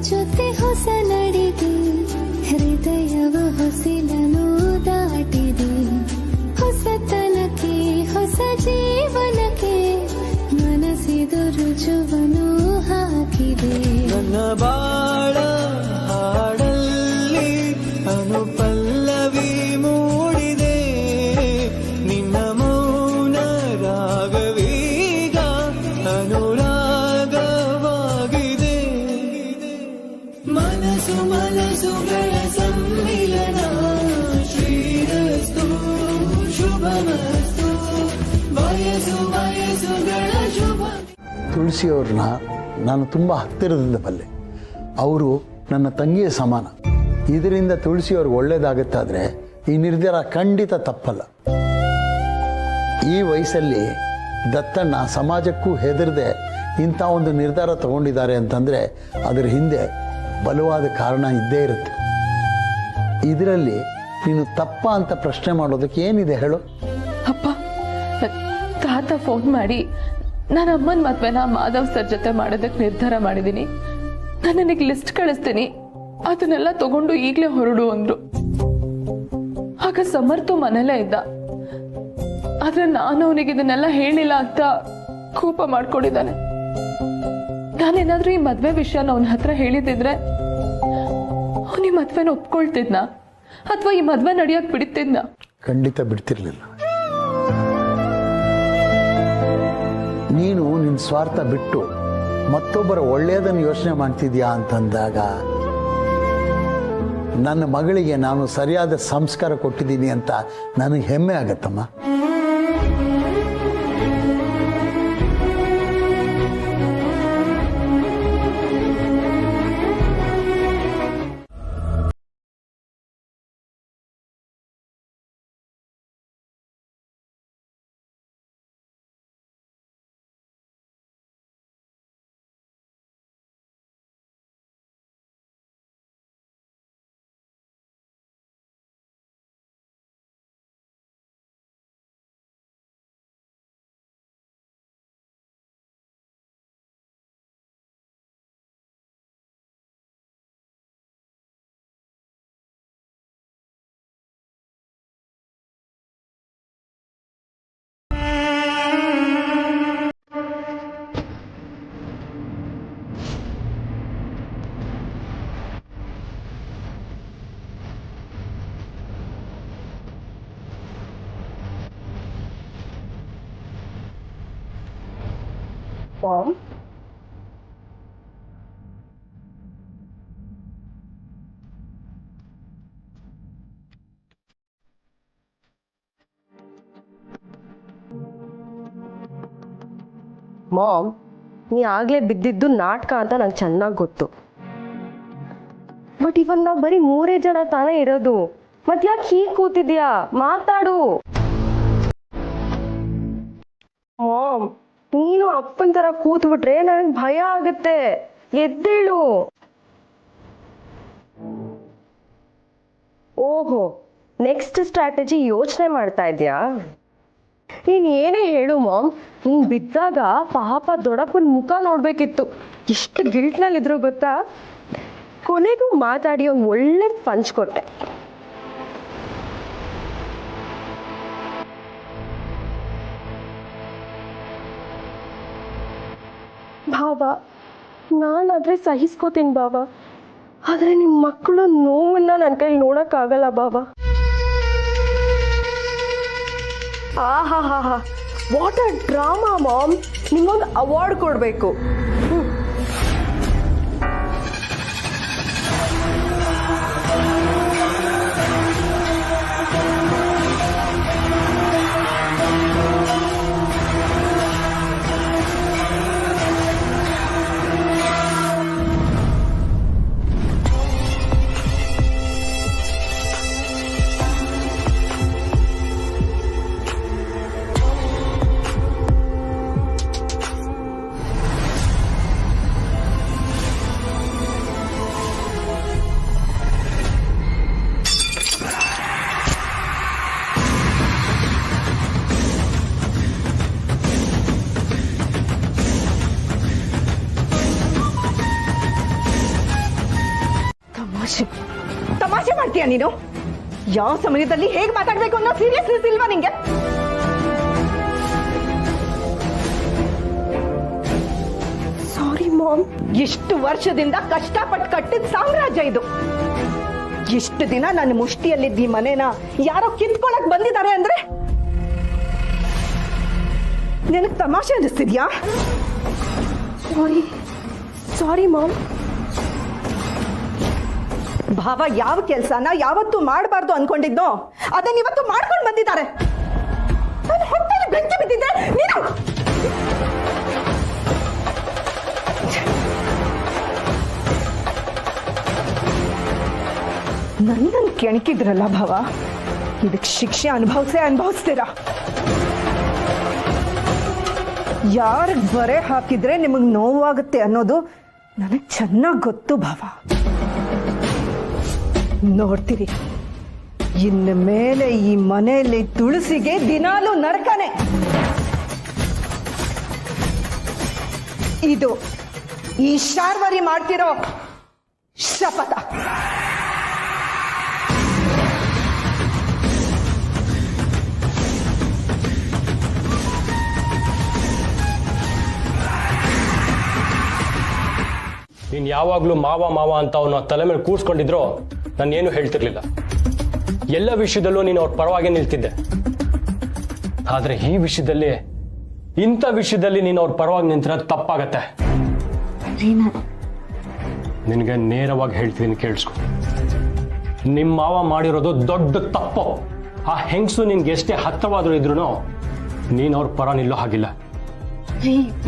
ಜೊತೆ ಹೊಸ ನಡಿಗೆ ಹೃದಯವ ಹೊಸಿಲನು ದಾಟಿದೆ. ಹೊಸತನಕ್ಕೆ ಹೊಸ ಜೀವನಕ್ಕೆ ಮನಸ್ಸಿದು ರುಜುವನು ಹಾಕಿದೆ. ನನ್ನ ಬಾಳ ಹಾಡಲ್ಲಿ ಅನುಪಲ್ಲವಿ ಮೂಡಿದೆ. ನಿನ್ನ ಮೌನ ರಾಗವೀಗ ಅನುರಾಗವಾಗಿದೆ. ಮನಸ್ಸು ಮನಸ್ಸುಗಳ ಸಮ್ಮಿಲನ. ಶ್ರೀರಸ್ತು ಶುಭಮಸ್ತು. ವಯಸ್ಸು ವಯಸ್ಸುಗಳ ಶುಭ. ತುಳಸಿಯವ್ರನ್ನ ನಾನು ತುಂಬ ಹತ್ತಿರದಿಂದ ಬಲ್ಲೆ. ಅವರು ನನ್ನ ತಂಗಿಯ ಸಮಾನ. ಇದರಿಂದ ತುಳಸಿಯವ್ರಿಗೆ ಒಳ್ಳೇದಾಗುತ್ತಾದರೆ ಈ ನಿರ್ಧಾರ ಖಂಡಿತ ತಪ್ಪಲ್ಲ. ಈ ವಯಸ್ಸಲ್ಲಿ ದತ್ತಣ್ಣ ಸಮಾಜಕ್ಕೂ ಹೆದರದೆ ಇಂಥ ಒಂದು ನಿರ್ಧಾರ ತಗೊಂಡಿದ್ದಾರೆ ಅಂತಂದರೆ ಅದರ ಹಿಂದೆ ಬಲವಾದ ಕಾರಣ ಇದ್ದೇ ಇರುತ್ತೆ. ಇದರಲ್ಲಿ ನೀನು ತಪ್ಪ ಅಂತ ಪ್ರಶ್ನೆ ಮಾಡೋದಕ್ಕೆ ಏನಿದೆ ಹೇಳು? ಅಪ್ಪ, ತಾತ ಫೋನ್ ಮಾಡಿ ನಾನು ಅಮ್ಮನ ಮದ್ವೆನ ಮಾಧವ್ ಸರ್ ಜೊತೆ ಮಾಡೋದಕ್ಕೆ ನಿರ್ಧಾರ ಮಾಡಿದ್ದೀನಿ, ನಾನು ನನಗೆ ಲಿಸ್ಟ್ ಕಳಿಸ್ತೀನಿ, ಅದನ್ನೆಲ್ಲ ತಗೊಂಡು ಈಗಲೇ ಹೊರಡು ಅಂದ್ರು. ಆಗ ಸಮರ್ಥು ಮನೇಲೇ ಇದ್ದ. ಆದ್ರೆ ನಾನು ಅವನಿಗೆ ಇದನ್ನೆಲ್ಲ ಹೇಳಿಲ್ಲ ಅಂತ ಕೋಪ ಮಾಡ್ಕೊಂಡಿದ್ದಾನೆ. ನಾನೇನಾದ್ರೂ ಈ ಮದ್ವೆ ವಿಷಯನ ಅವನ ಹತ್ರ ಹೇಳಿದಿದ್ರೆ ಅವನ ಈ ಮದ್ವೆನ ಒಪ್ಕೊಳ್ತಿದ್ನ ಅಥವಾ ಈ ಮದ್ವೆ ನಡೆಯಕ್ ಬಿಡ್ತಿದ್ನ? ಖಂಡಿತ ಬಿಡ್ತಿರ್ಲಿಲ್ಲ. ನೀನು ನಿನ್ನ ಸ್ವಾರ್ಥ ಬಿಟ್ಟು ಮತ್ತೊಬ್ಬರ ಒಳ್ಳೆಯದನ್ನು ಯೋಚನೆ ಮಾಡ್ತಿದ್ಯಾ ಅಂತಂದಾಗ ನನ್ನ ಮಗಳಿಗೆ ನಾನು ಸರಿಯಾದ ಸಂಸ್ಕಾರ ಕೊಟ್ಟಿದ್ದೀನಿ ಅಂತ ನನಗೆ ಹೆಮ್ಮೆ ಆಗತ್ತಮ್ಮ. Mom? ಮಾಮ್, ನೀ ಆಗ್ಲೇ ಬಿದ್ದಿದ್ದು ನಾಟಕ ಅಂತ ನಂಗೆ ಚೆನ್ನಾಗಿ ಗೊತ್ತು. ಬಟ್ ಇವಾಗ ನಾವು ಬರೀ 3 ಜನ ತಾನೇ ಇರೋದು. ಮತ್ ಯಾಕೆ ಹೀಗೆ ಕೂತಿದ್ಯಾ? ಮಾತಾಡು. ಮಾಮ್, ನೀನು ಅಪ್ಪನ ತರ ಕೂತ್ಬಿಟ್ರೆ ನನಗೆ ಭಯ ಆಗುತ್ತೆ. ಎದ್ದೇಳು. ಓಹೋ, ನೆಕ್ಸ್ಟ್ ಸ್ಟ್ರಾಟಜಿ ಯೋಚನೆ ಮಾಡ್ತಾ ಇದ್ಯಾ? ನೀನ್ ಏನೇ ಹೇಳು ಮಾಮ್, ನೀನ್ ಬಿದ್ದಾಗ ಪಾಪ ದೊಡ್ಡಪ್ಪನ ಮುಖ ನೋಡ್ಬೇಕಿತ್ತು. ಎಷ್ಟು ಗಿಲ್ಟ್ನಲ್ಲಿದ್ರು ಗೊತ್ತಾ? ಕೊನೆಗೂ ಮಾತಾಡಿ ಒಂದು ಒಳ್ಳೆ ಪಂಚ್ ಕೊಟ್ಟೆ. ಬಾಬಾ, ನಾನಾದ್ರೆ ಸಹಿಸ್ಕೋತೀನಿ ಬಾಬಾ, ಆದ್ರೆ ನಿಮ್ಮ ಮಕ್ಕಳು ನೋವನ್ನ ನನ್ನ ಕೈಲಿ ನೋಡಕ್ಕಾಗಲ್ಲ ಬಾಬಾ. ಆಹಾ, ವಾಟ್ ಅ ಡ್ರಾಮಾ ಮಾಮ್. ನಿಮ್ಮೊಂದು ಅವಾರ್ಡ್ ಕೊಡಬೇಕು. ತಮಾಷೆ ಮಾಡ್ತೀಯ ನೀನು? ಯಾವ ಸಮಯದಲ್ಲಿ ಹೇಗೆ ಮಾತಾಡ್ಬೇಕು ಅನ್ನೋ ಸೀರಿಯಸ್ನೆಸ್ ಇಲ್ವಾ ನಿಂಗೆ? ಸಾರಿ ಮಾಮ್. ಎಷ್ಟು ವರ್ಷದಿಂದ ಕಷ್ಟಪಟ್ಟು ಕಟ್ಟಿದ ಸಾಮ್ರಾಜ್ಯ ಇದು. ಎಷ್ಟು ದಿನ ನನ್ನ ಮುಷ್ಟಿಯಲ್ಲಿದ್ದ ಈ ಮನೇನ ಯಾರೋ ಕಿತ್ಕೊಳಕ್ ಬಂದಿದ್ದಾರೆ ಅಂದ್ರೆ ನಿನಗೆ ತಮಾಷೆ ಅನಿಸ್ತಿದ್ಯಾ? ಸಾರಿ ಮಾಮ್. ಭಾವ ಯಾವ ಕೆಲಸನ ಯಾವತ್ತೂ ಮಾಡಬಾರ್ದು ಅನ್ಕೊಂಡಿದ್ನೋ ಅದನ್ನ ಇವತ್ತು ಮಾಡ್ಕೊಂಡು ಬಂದಿದ್ದಾರೆ. ನನ್ನ ಹೊಟ್ಟೆಲಿ ಬೆಂಕಿ ಬಿದ್ದಿದ್ದೆ ನೀನು. ನನ್ನನ್ನು ಕೆಣಕಿದ್ರಲ್ಲ ಭಾವ, ಇದಕ್ಕೆ ಶಿಕ್ಷೆ ಅನುಭವಿಸ್ತೀರಾ? ಯಾರಿಗೆ ಬರೆ ಹಾಕಿದ್ರೆ ನಿಮಗೆ ನೋವಾಗುತ್ತೆ ಅನ್ನೋದು ನನಗೆ ಚೆನ್ನಾಗಿ ಗೊತ್ತು ಭಾವ. ನೋಡ್ತೀರಿ, ಇನ್ನು ಮೇಲೆ ಈ ಮನೆಯಲ್ಲಿ ತುಳಸಿಗೆ ದಿನಾಲೂ ನರಕನೆ. ಇದು ಈ ಶಾರ್ವರಿ ಮಾಡ್ತಿರೋ ಶಪಥ. ನೀನು ಯಾವಾಗಲೂ ಮಾವ ಮಾವ ಅಂತ ಅವನು ತಲೆ ಮೇಲೆ ಕೂರ್ಸ್ಕೊಂಡಿದ್ರು ನಾನು ಏನು ಹೇಳ್ತಿರ್ಲಿಲ್ಲ. ಎಲ್ಲ ವಿಷಯದಲ್ಲೂ ನೀನು ಅವ್ರ ಪರವಾಗಿ ನಿಲ್ತಿದ್ದೆ. ಆದರೆ ಈ ವಿಷಯದಲ್ಲಿ, ಇಂಥ ವಿಷಯದಲ್ಲಿ ನೀನು ಅವ್ರ ಪರವಾಗಿ ನಿಂತಿರೋದು ತಪ್ಪಾಗತ್ತೆ. ನಿನಗೆ ನೇರವಾಗಿ ಹೇಳ್ತಿದ್ದೀನಿ, ಕೇಳಿಸ್ಕೊ. ನಿಮ್ಮ ಮಾವ ಮಾಡಿರೋದು ದೊಡ್ಡ ತಪ್ಪು. ಆ ಹೆಂಗಸು ನಿನ್ಗೆ ಎಷ್ಟೇ ಹತ್ತವಾದ್ರು ಇದ್ರು ನೀನು ಅವ್ರ ಪರ ನಿಲ್ಲೋ ಹಾಗಿಲ್ಲ.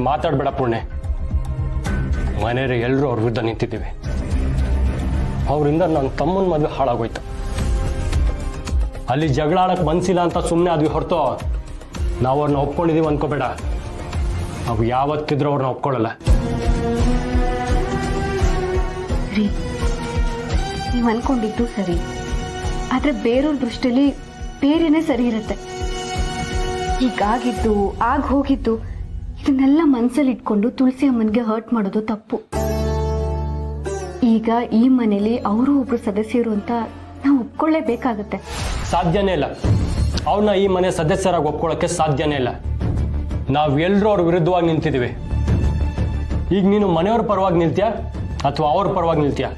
ಮಾತಾಡ್ಬೇಡ ಪುಣ್ಯ. ಮನೆಯವರು ಎಲ್ಲರೂ ಅವ್ರ ವಿರುದ್ಧ ನಿಂತಿದ್ದೀವಿ. ಅವರಿಂದ ನನ್ನ ತಮ್ಮನ ಮದುವೆ ಹಾಳಾಗೋಯ್ತು. ಅಲ್ಲಿ ಜಗಳ ಆಡಕ್ಕೆ ಮನ್ಸಿಲ್ಲ ಅಂತ ಸುಮ್ಮನೆ ಆದ್ವಿ ಹೊರತು ನಾವು ಅವ್ರನ್ನ ಒಪ್ಕೊಂಡಿದೀವಿ ಅನ್ಕೋಬೇಡ. ನಾವು ಯಾವತ್ತಿದ್ರೂ ಅವ್ರನ್ನ ಒಪ್ಕೊಳ್ಳಲ್ಲ. ನೀವು ಅನ್ಕೊಂಡಿದ್ದು ಸರಿ, ಆದ್ರೆ ಬೇರೆಯವ್ರ ದೃಷ್ಟಿಯಲ್ಲಿ ಬೇರೆನೇ ಸರಿ ಇರುತ್ತೆ. ಹೀಗಾಗಿದ್ದು ಆಗ ಹೋಗಿದ್ದು ಇದನ್ನೆಲ್ಲ ಮನ್ಸಲ್ಲಿ ಇಟ್ಕೊಂಡು ತುಳಸಿ ಅಮ್ಮನ್ಗೆ ಹರ್ಟ್ ಮಾಡೋದು ತಪ್ಪು. ಈಗ ಈ ಮನೇಲಿ ಅವರು ಒಬ್ರು ಸದಸ್ಯರು ಅಂತ ನಾವು ಒಪ್ಕೊಳ್ಳೇಬೇಕಾಗತ್ತೆ. ಸಾಧ್ಯನೇ ಇಲ್ಲ. ಅವ್ರನ್ನ ಈ ಮನೆ ಸದಸ್ಯರಾಗಿ ಒಪ್ಕೊಳ್ಳೋಕೆ ಸಾಧ್ಯನೇ ಇಲ್ಲ. ನಾವೆಲ್ಲರೂ ಅವ್ರ ವಿರುದ್ಧವಾಗಿ ನಿಂತಿದ್ದೀವಿ. ಈಗ ನೀನು ಮನೆಯವ್ರ ಪರವಾಗಿ ನಿಲ್ತೀಯಾ ಅಥವಾ ಅವ್ರ ಪರವಾಗಿ ನಿಲ್ತೀಯಾ?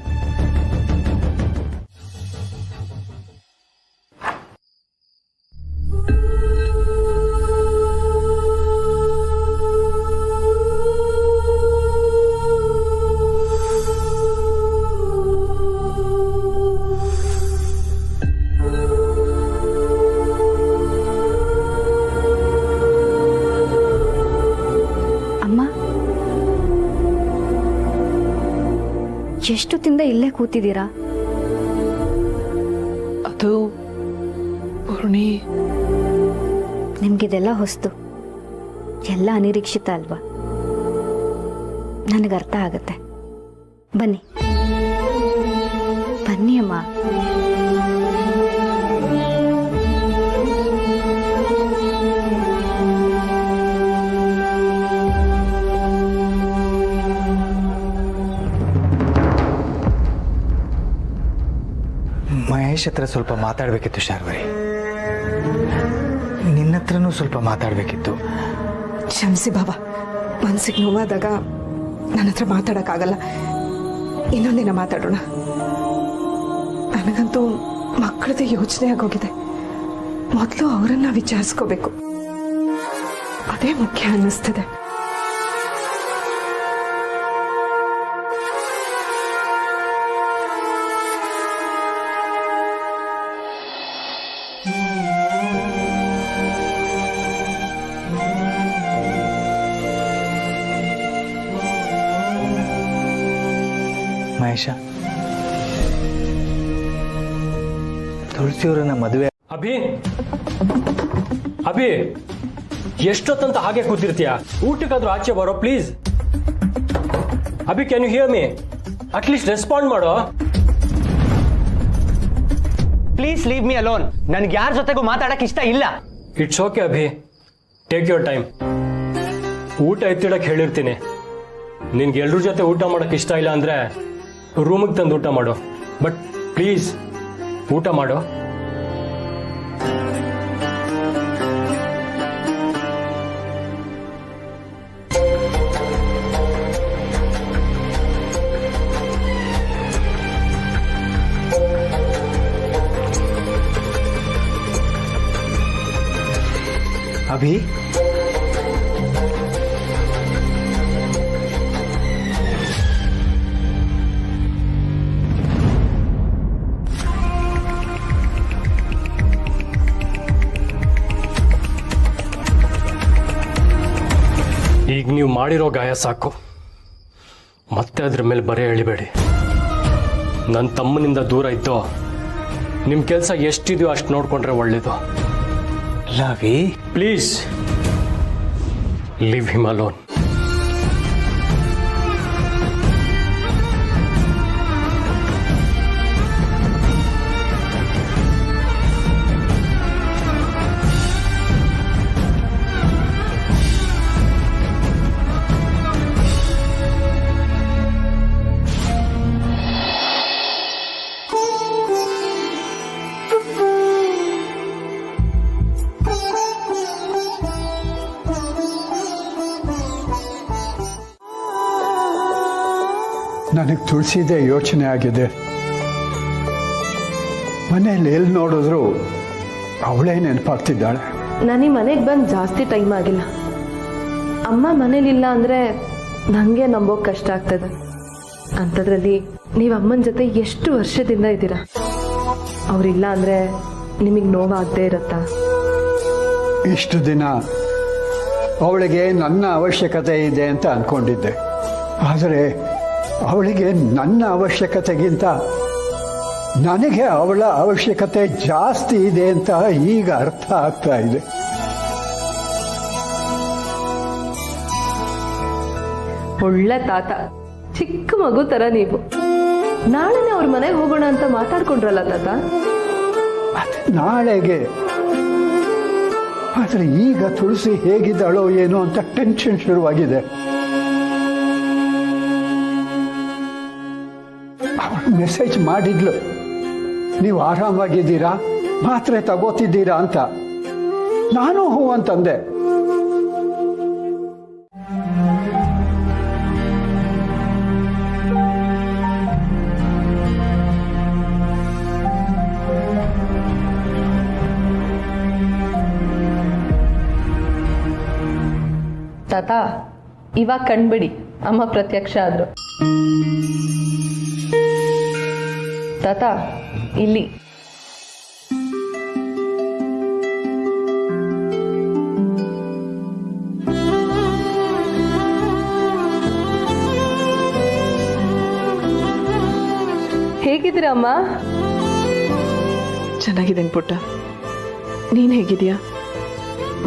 ಎಷ್ಟೊತ್ತಿಂದ ಇಲ್ಲೇ ಕೂತಿದ್ದೀರಾ? ಅದು ಪೂರ್ಣಿ, ನಿಮ್ಗಿದೆಲ್ಲ ಹೊಸ್ತು, ಎಲ್ಲ ಅನಿರೀಕ್ಷಿತ ಅಲ್ವಾ? ನನಗೆ ಅರ್ಥ ಆಗತ್ತೆ. ಬನ್ನಿ ಬನ್ನಿ ಅಮ್ಮ. ಮಹೇಶ್ ಹತ್ರ ಸ್ವಲ್ಪ ಮಾತಾಡಬೇಕಿತ್ತು ಶಾರ್ವರಿ. ನಿನ್ನ ಹತ್ರನೂ ಸ್ವಲ್ಪ ಮಾತಾಡಬೇಕಿತ್ತು. ಕ್ಷಮಿಸಿ ಬಾಬಾ, ಮನ್ಸಿಗೆ ನೋವಾದಾಗ ನನ್ನ ಹತ್ರ ಮಾತಾಡೋಕ್ಕಾಗಲ್ಲ. ಇನ್ನೊಂದಿನ ಮಾತಾಡೋಣ. ನನಗಂತೂ ಮಕ್ಕಳದೇ ಯೋಚನೆ ಆಗೋಗಿದೆ. ಮೊದಲು ಅವರನ್ನ ವಿಚಾರಿಸ್ಕೋಬೇಕು, ಅದೇ ಮುಖ್ಯ ಅನ್ನಿಸ್ತದೆ. ಮಹೇಶ, ತುಳಸಿಯವರನ್ನ ಮದುವೆ. ಅಭಿ, ಅಭಿ, ಎಷ್ಟೊತ್ತಂತ ಹಾಗೆ ಕೂತಿರ್ತೀಯ? ಊಟಕ್ಕಾದ್ರೂ ಆಚೆ ಬರೋ please. Abhi, can you hear me? At least respond ಮಾಡೋ. Please leave me alone. ನನ್ಗೆ ಯಾರ ಜೊತೆಗೂ ಮಾತಾಡಕ್ ಇಷ್ಟ ಇಲ್ಲ. It's okay Abhi, take your time. ಊಟ ಎತ್ತಿಡಕ್ಕೆ ಹೇಳಿರ್ತೀನಿ. ನಿನ್ಗೆ ಎಲ್ರ ಜೊತೆ ಊಟ ಮಾಡಕ್ ಇಷ್ಟ ಇಲ್ಲ ಅಂದ್ರೆ ರೂಮಿಗೆ ತಂದು ಊಟ ಮಾಡು. ಬಟ್ ಪ್ಲೀಸ್ ಊಟ ಮಾಡು. ಅಭಿ, ಈಗ ನೀವು ಮಾಡಿರೋ ಗಾಯ ಸಾಕು, ಮತ್ತೆ ಅದ್ರ ಮೇಲೆ ಬರೆ ಎಳಿಬೇಡಿ. ನನ್ನ ತಮ್ಮನಿಂದ ದೂರ ಇದ್ದೋ ನಿಮ್ಮ ಕೆಲಸ ಎಷ್ಟಿದೆಯೋ ಅಷ್ಟು ನೋಡ್ಕೊಂಡ್ರೆ ಒಳ್ಳೇದು. Lavi, please leave him alone. ನನಗೆ ತುಳಸಿದೆ ಯೋಚನೆ ಆಗಿದೆ. ಮನೇಲಿ ಎಲ್ಲಿ ನೋಡಿದ್ರು ಅವಳೇ ನೆನಪಾಗ್ತಿದ್ದಾಳೆ. ನಾನು ಮನೆಗೆ ಬಂದು ಜಾಸ್ತಿ ಟೈಮ್ ಆಗಿಲ್ಲ. ಅಮ್ಮ ಮನೇಲಿಲ್ಲ ಅಂದರೆ ನನಗೆ ನಂಬೋಕೆ ಕಷ್ಟ ಆಗ್ತದೆ. ಅಂಥದ್ರಲ್ಲಿ ನೀವು ಅಮ್ಮನ ಜೊತೆ ಎಷ್ಟು ವರ್ಷದಿಂದ ಇದ್ದೀರಾ? ಅವರಿಲ್ಲ ಅಂದರೆ ನಿಮಗೆ ನೋವಾಗದೇ ಇರುತ್ತಾ? ಇಷ್ಟು ದಿನ ಅವಳಿಗೆ ನನ್ನ ಅವಶ್ಯಕತೆ ಇದೆ ಅಂತ ಅಂದ್ಕೊಂಡಿದ್ದೆ. ಆದರೆ ಅವಳಿಗೆ ನನ್ನ ಅವಶ್ಯಕತೆಗಿಂತ ನನಗೆ ಅವಳ ಅವಶ್ಯಕತೆ ಜಾಸ್ತಿ ಇದೆ ಅಂತ ಈಗ ಅರ್ಥ ಆಗ್ತಾ ಇದೆ. ಒಳ್ಳೆ ತಾತ, ಚಿಕ್ಕ ಮಗು ತರ ನೀವು. ನಾಳೆನೇ ಅವ್ರ ಮನೆಗೆ ಹೋಗೋಣ ಅಂತ ಮಾತಾಡ್ಕೊಂಡ್ರಲ್ಲ ತಾತ? ನಾಳೆಗೆ. ಆದರೆ ಈಗ ತುಳಸಿ ಹೇಗಿದ್ದಾಳೋ ಏನೋ ಅಂತ ಟೆನ್ಷನ್ ಶುರುವಾಗಿದೆ. ಅವಳು ಮೆಸೇಜ್ ಮಾಡಿದ್ಲು, ನೀವು ಆರಾಮಾಗಿದ್ದೀರಾ, ಮಾತ್ರೆ ತಗೋತಿದ್ದೀರಾ ಅಂತ. ನಾನು ಹೂ ಅಂತಂದೆ. ತಾತ, ಇವಾಗ ಕಣ್ಬಿಡಿ, ಅಮ್ಮ ಪ್ರತ್ಯಕ್ಷ ಆದ್ರು. ತಾತ, ಇಲ್ಲಿ ಹೇಗಿದ್ದೀರಾ ಅಮ್ಮ? ಚೆನ್ನಾಗಿದ್ದೇನೆ ಪುಟ್ಟ, ನೀನ್ ಹೇಗಿದೀಯಾ?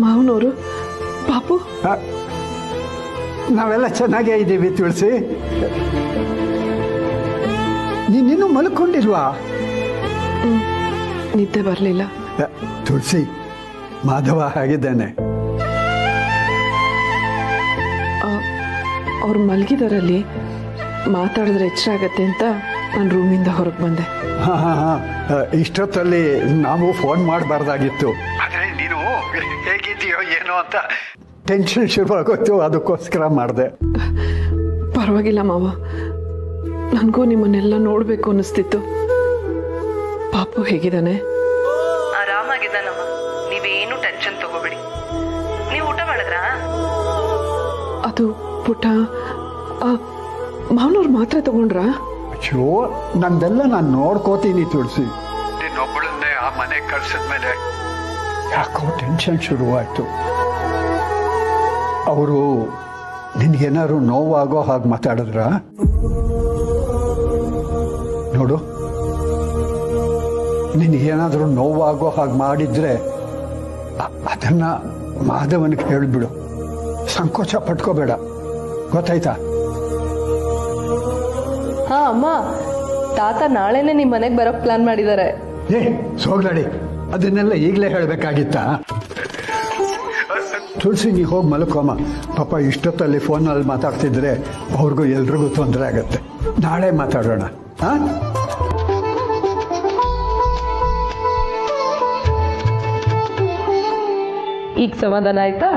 ಮಾವನವರು, ಪಾಪು? ನಾವೆಲ್ಲ ಚೆನ್ನಾಗೇ ಇದ್ದೀವಿ ತುಳಸಿ. ನೀನಿನ್ನೂ ಮಲ್ಕೊಂಡಿಲ್ವಾ? ನಿದ್ದೆ ಬರಲಿಲ್ಲ. ತುಳಸಿ, ಮಾಧವ ಆಗಿದ್ದಾನೆ. ಅವ್ರು ಮಲಗಿದಾರಲ್ಲಿ, ಮಾತಾಡಿದ್ರೆ ಎಚ್ಚರ ಆಗತ್ತೆ ಅಂತ ನಾನು ರೂಮಿಂದ ಹೊರಗೆ ಬಂದೆ. ಇಷ್ಟೊತ್ತಲ್ಲಿ ನಾವು ಫೋನ್ ಮಾಡಬಾರ್ದಾಗಿತ್ತು. ಆದರೆ ನೀನು ಹೇಗಿದ್ದೀಯೋ ಏನೋ ಅಂತ ಟೆನ್ಷನ್ ಶುರುವಾಗೋಯ್ತು, ಅದಕ್ಕೋಸ್ಕರ ಮಾಡಿದೆ. ಪರವಾಗಿಲ್ಲ ಮಾವ, ನನಗೂ ನಿಮ್ಮನ್ನೆಲ್ಲ ನೋಡಬೇಕು ಅನ್ನಿಸ್ತಿತ್ತು. ಪಾಪು ಹೇಗಿದ್ದಾನೆ? ಆರಾಮಾಗಿದ್ದಾನಮ್ಮ, ನೀವೇನು ಟೆನ್ಷನ್ ತಗೋಬೇಡಿ. ನೀವು ಊಟ ಮಾಡಿದ್ರಾ? ಅದು ಪುಟ್ಟ, ಮಾವನವ್ರು ಮಾತ್ರೆ ತಗೊಂಡ್ರಾ? ಅಯ್ಯೋ, ನಂದೆಲ್ಲ ನಾನು ನೋಡ್ಕೋತೀನಿ ತುಳಸಿ. ನೀನೊಬ್ಬಳನ್ನೇ ಆ ಮನೆಗೆ ಕಳ್ಸಿದ್ಮೇಲೆ ಯಾಕೋ ಟೆನ್ಷನ್ ಶುರುವಾಯಿತು. ಅವರು ನಿನ್ಗೇನಾದ್ರು ನೋವಾಗೋ ಹಾಗೆ ಮಾತಾಡಿದ್ರ? ನೋಡು, ನಿನಗೇನಾದರೂ ನೋವಾಗೋ ಹಾಗೆ ಮಾಡಿದ್ರೆ ಅದನ್ನ ಮಾಧವನಿಗೆ ಹೇಳಿಬಿಡು. ಸಂಕೋಚ ಪಟ್ಕೋಬೇಡ, ಗೊತ್ತಾಯ್ತಾ? ಹಾ ಅಮ್ಮ, ತಾತ ನಾಳೆನೆ ನಿಮ್ಮ ಮನೆಗೆ ಬರೋಕ್ ಪ್ಲಾನ್ ಮಾಡಿದ್ದಾರೆ. ಸೋಗ್ಲಾಡಿ, ಅದನ್ನೆಲ್ಲ ಈಗಲೇ ಹೇಳಬೇಕಾಗಿತ್ತಾ? ತುಳಸಿ, ನೀ ಹೋಗಿ ಮಲ್ಕೋಮ್ಮ. ಪಾಪ ಇಷ್ಟೊತ್ತಲ್ಲಿ ಫೋನಲ್ಲಿ ಮಾತಾಡ್ತಿದ್ರೆ ಅವ್ರಿಗೂ ಎಲ್ರಿಗೂ ತೊಂದರೆ ಆಗತ್ತೆ. ನಾಳೆ ಮಾತಾಡೋಣ. ಹಾಂ? ಈಗ ಸಮಾಧಾನ ಆಯ್ತಾ?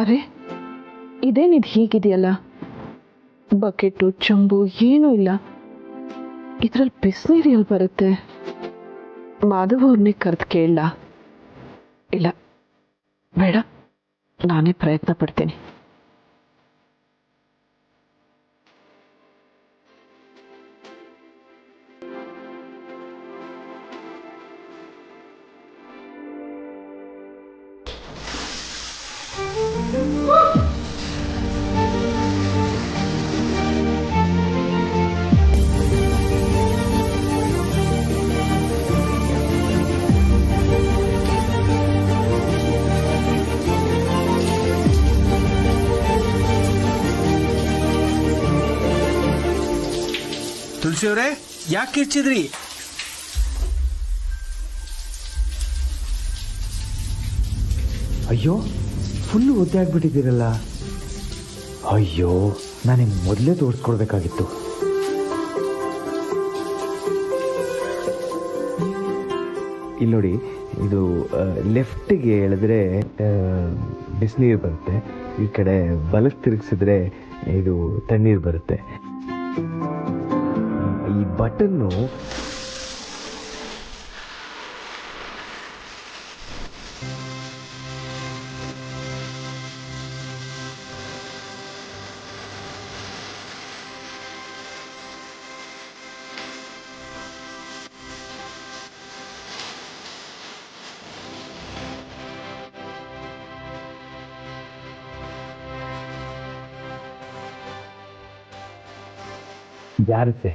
ಅರೆ ಇದೇನಿದು ಹೀಗಿದೆಯಲ್ಲ, ಬಕೆಟು ಚಂಬು ಏನೂ ಇಲ್ಲ. ಇದ್ರಲ್ಲಿ ಬಿಸಿನೀರು ಎಲ್ಲಿ ಬರುತ್ತೆ? ಮಾಧವ್ ಅವ್ರನ್ನೇ ಕರೆದು ಕೇಳಲ್ಲ? ಇಲ್ಲ ಬೇಡ, ನಾನೇ ಪ್ರಯತ್ನ ಪಡ್ತೀನಿ. ತುಳಸಿಯವರೇ, ಯಾಕೆ ಕಿರ್ಚಿದ್ರಿ? ಅಯ್ಯೋ, ಫುಲ್ ಒದ್ದೆ ಆಗ್ಬಿಟ್ಟಿದ್ದೀರಲ್ಲ. ಅಯ್ಯೋ, ನಾನು ಮೊದಲೇ ತೋರಿಸ್ಕೊಡ್ಬೇಕಾಗಿತ್ತು. ಇಲ್ಲಿ ನೋಡಿ, ಇದು ಲೆಫ್ಟಿಗೆ ಎಳೆದ್ರೆ ಬಿಸಿನೀರು ಬರುತ್ತೆ, ಈ ಕಡೆ ಬಲಕ್ಕೆ ತಿರುಗಿಸಿದ್ರೆ ಇದು ತಣ್ಣೀರು ಬರುತ್ತೆ. ಈ ಬಟನ್ನು ಜಾರುತ್ತೆ.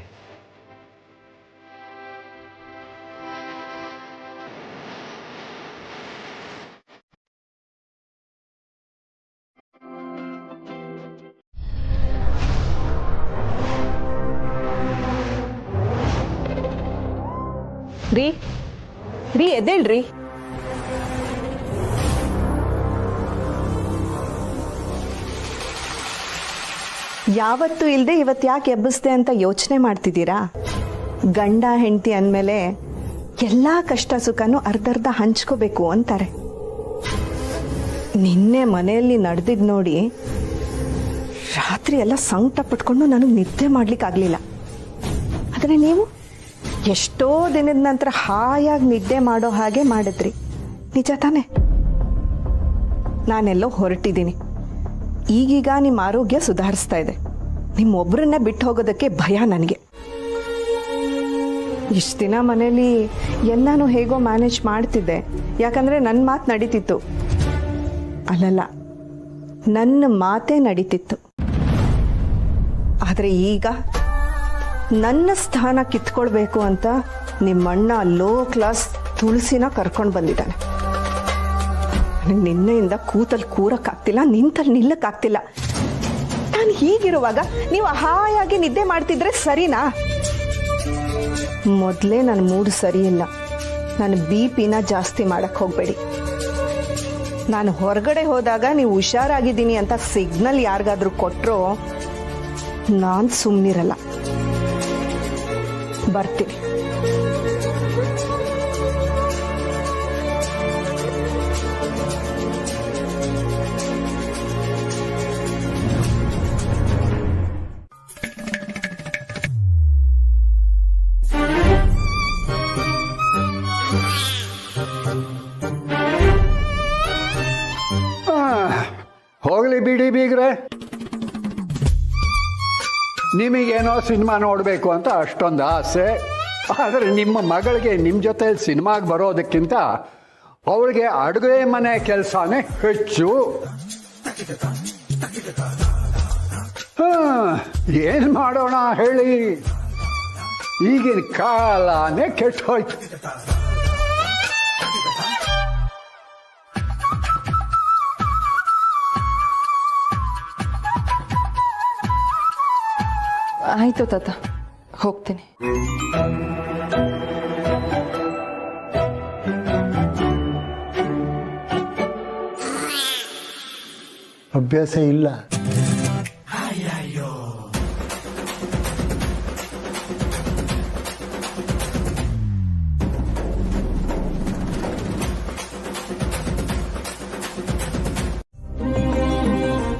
ರೀ ಎದ್ದೇಳ್ರಿ. ಯಾವತ್ತೂ ಇಲ್ಲದೆ ಇವತ್ತು ಯಾಕೆ ಎಬ್ಬಿಸ್ದೆ ಅಂತ ಯೋಚನೆ ಮಾಡ್ತಿದ್ದೀರಾ? ಗಂಡ ಹೆಂಡತಿ ಅಂದಮೇಲೆ ಎಲ್ಲ ಕಷ್ಟ ಸುಖನೂ ಅರ್ಧರ್ಧ ಹಂಚ್ಕೋಬೇಕು ಅಂತಾರೆ. ನಿನ್ನೆ ಮನೆಯಲ್ಲಿ ನಡೆದಿದ್ದು ನೋಡಿ ರಾತ್ರಿ ಎಲ್ಲ ಸಂಕಟ ಪಟ್ಕೊಂಡು ನನಗೆ ನಿದ್ದೆ ಮಾಡ್ಲಿಕ್ಕಾಗಲಿಲ್ಲ. ಆದರೆ ನೀವು ಎಷ್ಟೋ ದಿನದ ನಂತರ ಹಾಯಾಗಿ ನಿದ್ದೆ ಮಾಡೋ ಹಾಗೆ ಮಾಡಿದ್ರಿ. ನಿಜ ತಾನೆ? ನಾನೆಲ್ಲೋ ಹೊರಟಿದ್ದೀನಿ. ಈಗೀಗ ನಿಮ್ಮ ಆರೋಗ್ಯ ಸುಧಾರಿಸ್ತಾ ಇದೆ. ನಿಮ್ಮೊಬ್ಬರನ್ನ ಬಿಟ್ಟು ಹೋಗೋದಕ್ಕೆ ಭಯ ನನಗೆ. ಇಷ್ಟು ದಿನ ಮನೇಲಿ ಎಲ್ಲಾನು ಹೇಗೋ ಮ್ಯಾನೇಜ್ ಮಾಡ್ತಿದ್ದೆ, ಯಾಕಂದರೆ ನನ್ನ ಮಾತು ನಡೀತಿತ್ತು. ಅಲ್ಲಲ್ಲ, ನನ್ನ ಮಾತೇ ನಡೀತಿತ್ತು. ಆದರೆ ಈಗ ನನ್ನ ಸ್ಥಾನ ಕಿತ್ಕೊಳ್ಬೇಕು ಅಂತ ನಿಮ್ಮಣ್ಣ ಲೋ ಕ್ಲಾಸ್ ತುಳಸಿನ ಕರ್ಕೊಂಡು ಬಂದಿದ್ದಾನೆ. ನನಗೆ ನಿನ್ನೆಯಿಂದ ಕೂತಲ್ಲಿ ಕೂರಕ್ಕಾಗ್ತಿಲ್ಲ, ನಿಂತಲ್ಲಿ ನಿಲ್ಲಕ್ಕಾಗ್ತಿಲ್ಲ. ನಾನು ಹೀಗಿರುವಾಗ ನೀವು ಹಾಯಾಗಿ ನಿದ್ದೆ ಮಾಡ್ತಿದ್ರೆ ಸರಿನಾ? ಮೊದಲೇ ನನ್ನ ಮೂಡ್ ಸರಿ ಇಲ್ಲ. ನಾನು BP ಜಾಸ್ತಿ ಮಾಡಕ್ಕೆ ಹೋಗಬೇಡಿ. ನಾನು ಹೊರಗಡೆ ಹೋದಾಗ ನೀವು ಹುಷಾರಾಗಿದ್ದೀನಿ ಅಂತ ಸಿಗ್ನಲ್ ಯಾರಿಗಾದ್ರೂ ಕೊಟ್ಟರೋ ನಾನು ಸುಮ್ಮನಿರಲ್ಲ. ಬರ್ತೀನಿ. ಹೋಗ್ಲಿ ಬಿಡಿ ಬೀಗ್ರೆ, ನಿಮಗೇನೋ ಸಿನಿಮಾ ನೋಡಬೇಕು ಅಂತ ಅಷ್ಟೊಂದು ಆಸೆ. ಆದರೆ ನಿಮ್ಮ ಮಗಳಿಗೆ ನಿಮ್ಮ ಜೊತೆ ಸಿನಿಮಾಗೆ ಬರೋದಕ್ಕಿಂತ ಅವಳಿಗೆ ಅಡುಗೆ ಮನೆ ಕೆಲಸನೇ ಹೆಚ್ಚು. ಏನ್ ಮಾಡೋಣ ಹೇಳಿ, ಈಗಿನ ಕಾಲನೇ ಕೆಟ್ಟು ಹೋಯ್ತು. ಆಯ್ತು ತಾತ, ಹೋಗ್ತೀನಿ. ಅಭ್ಯಾಸ ಇಲ್ಲ.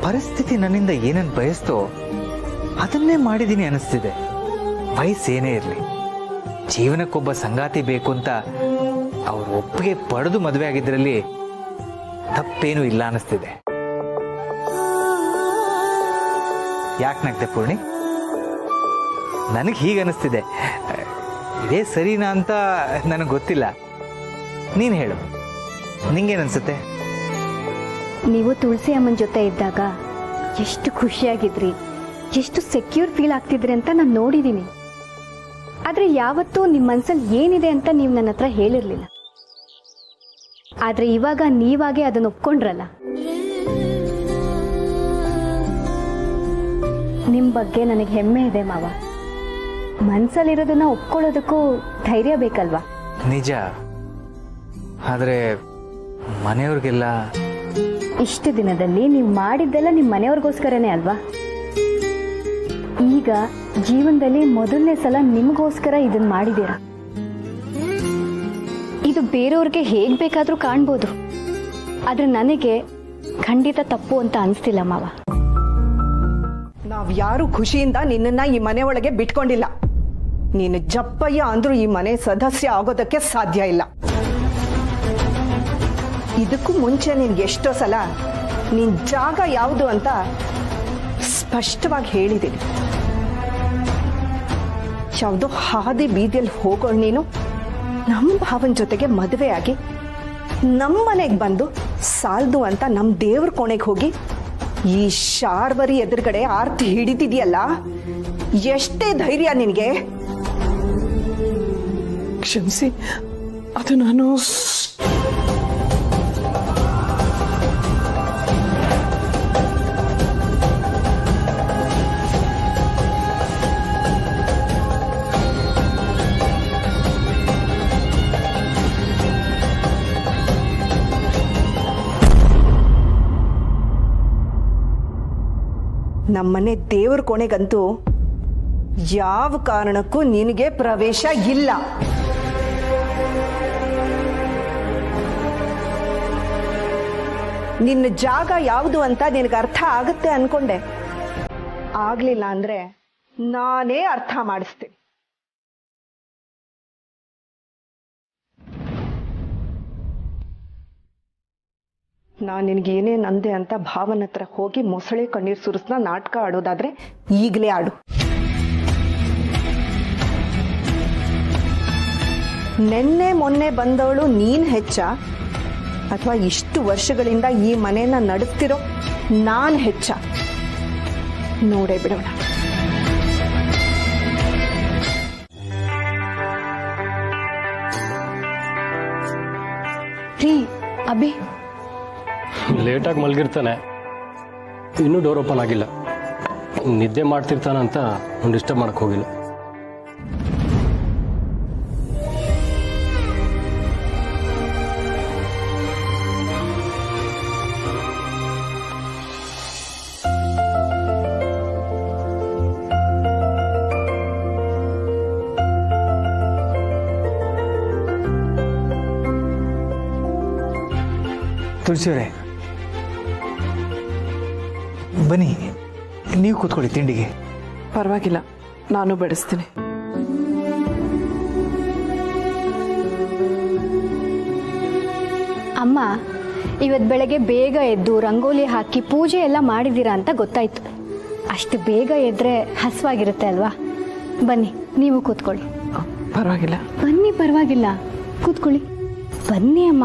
ಪರಿಸ್ಥಿತಿ ನನ್ನಿಂದ ಏನನ್ನು ಬಯಸ್ತೋ ಅದನ್ನೇ ಮಾಡಿದ್ದೀನಿ ಅನಿಸ್ತಿದೆ. ವಯಸ್ಸೇನೇ ಇರಲಿ, ಜೀವನಕ್ಕೊಬ್ಬ ಸಂಗಾತಿ ಬೇಕು ಅಂತ ಅವ್ರ ಒಪ್ಪಿಗೆ ಪಡೆದು ಮದುವೆ ಆಗಿದ್ರಲ್ಲಿ ತಪ್ಪೇನೂ ಇಲ್ಲ ಅನಿಸ್ತಿದೆ. ಯಾಕೆ ನಗ್ದೆ ಪೂರ್ಣಿ? ನನಗೆ ಹೀಗೆ ಅನಿಸ್ತಿದೆ. ಇದೇ ಸರಿನಾ ಅಂತ ನನಗೆ ಗೊತ್ತಿಲ್ಲ, ನೀನು ಹೇಳು, ನಿಂಗೇನನ್ಸುತ್ತೆ? ನೀವು ತುಳಸಿ ಅಮ್ಮನ ಜೊತೆ ಇದ್ದಾಗ ಎಷ್ಟು ಖುಷಿಯಾಗಿದ್ರಿ, ಎಷ್ಟು ಸೆಕ್ಯೂರ್ ಫೀಲ್ ಆಗ್ತಿದ್ರಿ ಅಂತ ನಾನು ನೋಡಿದ್ದೀನಿ. ಆದರೆ ಯಾವತ್ತೂ ನಿಮ್ಮ ಮನಸ್ಸಲ್ಲಿ ಏನಿದೆ ಅಂತ ನೀವು ನನ್ನ ಹತ್ರ ಹೇಳಿರಲಿಲ್ಲ. ಆದರೆ ಇವಾಗ ನೀವಾಗೆ ಅದನ್ನು ಒಪ್ಕೊಂಡ್ರಲ್ಲ. ನಿಮ್ಮ ಬಗ್ಗೆ ನನಗೆ ಹೆಮ್ಮೆ ಇದೆ ಮಾವ. ಮನಸ್ಸಲ್ಲಿರೋದನ್ನ ಒಪ್ಕೊಳ್ಳೋದಕ್ಕೂ ಧೈರ್ಯ ಬೇಕಲ್ವಾ? ನಿಜ. ಆದರೆ ಮನೆಯವ್ರಿಗೆಲ್ಲ ಇಷ್ಟು ದಿನದಲ್ಲಿ ನೀವು ಮಾಡಿದ್ದೆಲ್ಲ ನಿಮ್ಮ ಮನೆಯವ್ರಿಗೋಸ್ಕರನೇ ಅಲ್ವಾ? ಈಗ ಜೀವನದಲ್ಲಿ ಮೊದಲನೇ ಸಲ ನಿಮಗೋಸ್ಕರ ಇದನ್ನ ಮಾಡಿದ್ದೀರಾ. ಇದು ಬೇರೆಯವ್ರಿಗೆ ಹೇಗ್ ಬೇಕಾದ್ರೂ ಕಾಣ್ಬೋದು, ಆದ್ರೆ ನನಗೆ ಖಂಡಿತ ತಪ್ಪು ಅಂತ ಅನಿಸ್ತಿಲ್ಲ ಮಾವ. ನಾವ್ ಯಾರು ಖುಷಿಯಿಂದ ನಿನ್ನನ್ನ ಈ ಮನೆ ಒಳಗೆ ಬಿಟ್ಕೊಂಡಿಲ್ಲ. ನೀನು ಜಪ್ಪಯ್ಯ ಅಂದ್ರೂ ಈ ಮನೆ ಸದಸ್ಯ ಆಗೋದಕ್ಕೆ ಸಾಧ್ಯ ಇಲ್ಲ. ಇದಕ್ಕೂ ಮುಂಚೆ ನಿನ್ಗೆ ಎಷ್ಟೋ ಸಲ ನಿನ್ ಜಾಗ ಯಾವುದು ಅಂತ ಸ್ಪಷ್ಟವಾಗಿ ಹೇಳಿದ್ದೀನಿ. ಯಾವುದೋ ಹಾದಿ ಬೀದಿಯಲ್ಲಿ ಹೋಗೋಳು ನೀನು ನಮ್ಮ ಭಾವನ ಜೊತೆಗೆ ಮದುವೆ ಆಗಿ ನಮ್ಮ ಮನೆಗೆ ಬಂದು ಸಾಲ್ದು ಅಂತ ನಮ್ಮ ದೇವ್ರ ಕೋಣೆಗೆ ಹೋಗಿ ಈ ಶಾರ್ವರಿ ಎದುರುಗಡೆ ಆರ್ತಿ ಹಿಡಿತಿದ್ಯಲ್ಲ, ಎಷ್ಟೇ ಧೈರ್ಯ ನಿನಗೆ? ಕ್ಷಮಿಸಿ, ಅದು ನಾನು ನಮ್ಮನೆ ದೇವ್ರ ಕೋಣೆಗಂತೂ ಯಾವ ಕಾರಣಕ್ಕೂ ನಿನಗೆ ಪ್ರವೇಶ ಇಲ್ಲ. ನಿನ್ನ ಜಾಗ ಯಾವುದು ಅಂತ ನಿನಗೆ ಅರ್ಥ ಆಗುತ್ತೆ ಅನ್ಕೊಂಡೆ. ಆಗ್ಲಿಲ್ಲ ಅಂದ್ರೆ ನಾನೇ ಅರ್ಥ ಮಾಡಿಸ್ತೀನಿ. ನಾನು ನಿನಗೆ ಏನೇನು ಅಂದೆ ಅಂತ ಭಾವನ ಹತ್ರ ಹೋಗಿ ಮೊಸಳೆ ಕಣ್ಣೀರು ಸುರಿಸ್ನ ನಾಟಕ ಆಡೋದಾದ್ರೆ ಈಗಲೇ ಆಡು. ನೆನ್ನೆ ಮೊನ್ನೆ ಬಂದವಳು ನೀನ್ ಹೆಚ್ಚ ಅಥವಾ ಇಷ್ಟು ವರ್ಷಗಳಿಂದ ಈ ಮನೆಯನ್ನ ನಡೆಸ್ತಿರೋ ನಾನ್ ಹೆಚ್ಚ? ನೋಡೇ ಬಿಡೋಣ. ರೀ ಅಭಿ, ಲೇಟಾಗಿ ಮಲಗಿರ್ತಾನೆ, ಇನ್ನೂ ಡೋರ್ ಓಪನ್ ಆಗಿಲ್ಲ. ನಿದ್ದೆ ಮಾಡ್ತಿರ್ತಾನಂತ ಡಿಸ್ಟರ್ಬ್ ಮಾಡಕ್ಕೆ ಹೋಗಿಲ್ಲ. ತುಳಸಿಯವರೇ ಬನ್ನಿ, ನೀವು ಕೂತ್ಕೊಳ್ಳಿ ತಿಂಡಿಗೆ. ಪರವಾಗಿಲ್ಲ, ನಾನು ಬಡಿಸ್ತೀನಿ. ಅಮ್ಮ ಇವತ್ತು ಬೆಳಗ್ಗೆ ಬೇಗ ಎದ್ದು ರಂಗೋಲಿ ಹಾಕಿ ಪೂಜೆ ಎಲ್ಲ ಮಾಡಿದ್ದೀರಾ ಅಂತ ಗೊತ್ತಾಯ್ತು. ಅಷ್ಟು ಬೇಗ ಎದ್ರೆ ಹಸುವಾಗಿರುತ್ತೆ ಅಲ್ವಾ? ಬನ್ನಿ, ನೀವು ಕೂತ್ಕೊಳ್ಳಿ. ಪರವಾಗಿಲ್ಲ. ಬನ್ನಿ, ಪರವಾಗಿಲ್ಲ, ಕೂತ್ಕೊಳ್ಳಿ. ಬನ್ನಿ ಅಮ್ಮ.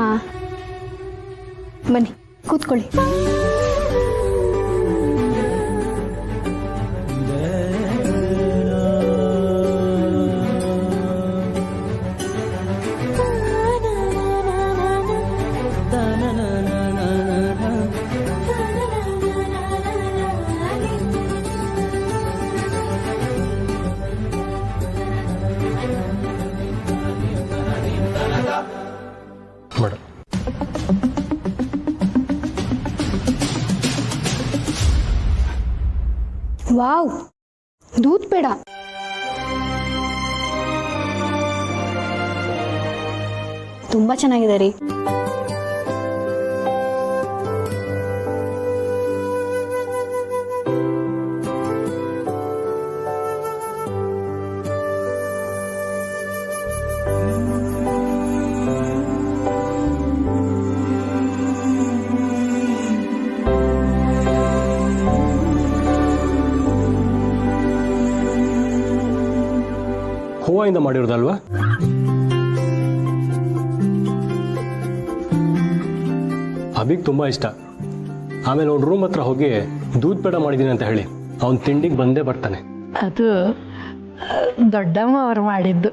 ಬನ್ನಿ ಕೂತ್ಕೊಳ್ಳಿ. ಮೇಡಮ್, ವಾವ್, ದೂದ್ ಬೇಡ. ತುಂಬಾ ಚೆನ್ನಾಗಿದೆ ರೀ. ಹೂವಿಂದ ಮಾಡಿರೋದಲ್ವಾ? ಅಭಿಗ್ ತುಂಬಾ ಇಷ್ಟ. ಆಮೇಲೆ ಅವ್ನ ರೂಮ್ ಹತ್ರ ಹೋಗಿ ದೂದ್ ಪೇಡ ಮಾಡಿದ್ದೀನಿ ಅಂತ ಹೇಳಿ ಅವ್ನ ತಿಂಡಿಗೆ ಬಂದೇ ಬರ್ತಾನೆ. ಅದು ದೊಡ್ಡಮ್ಮ ಅವ್ರು ಮಾಡಿದ್ದು.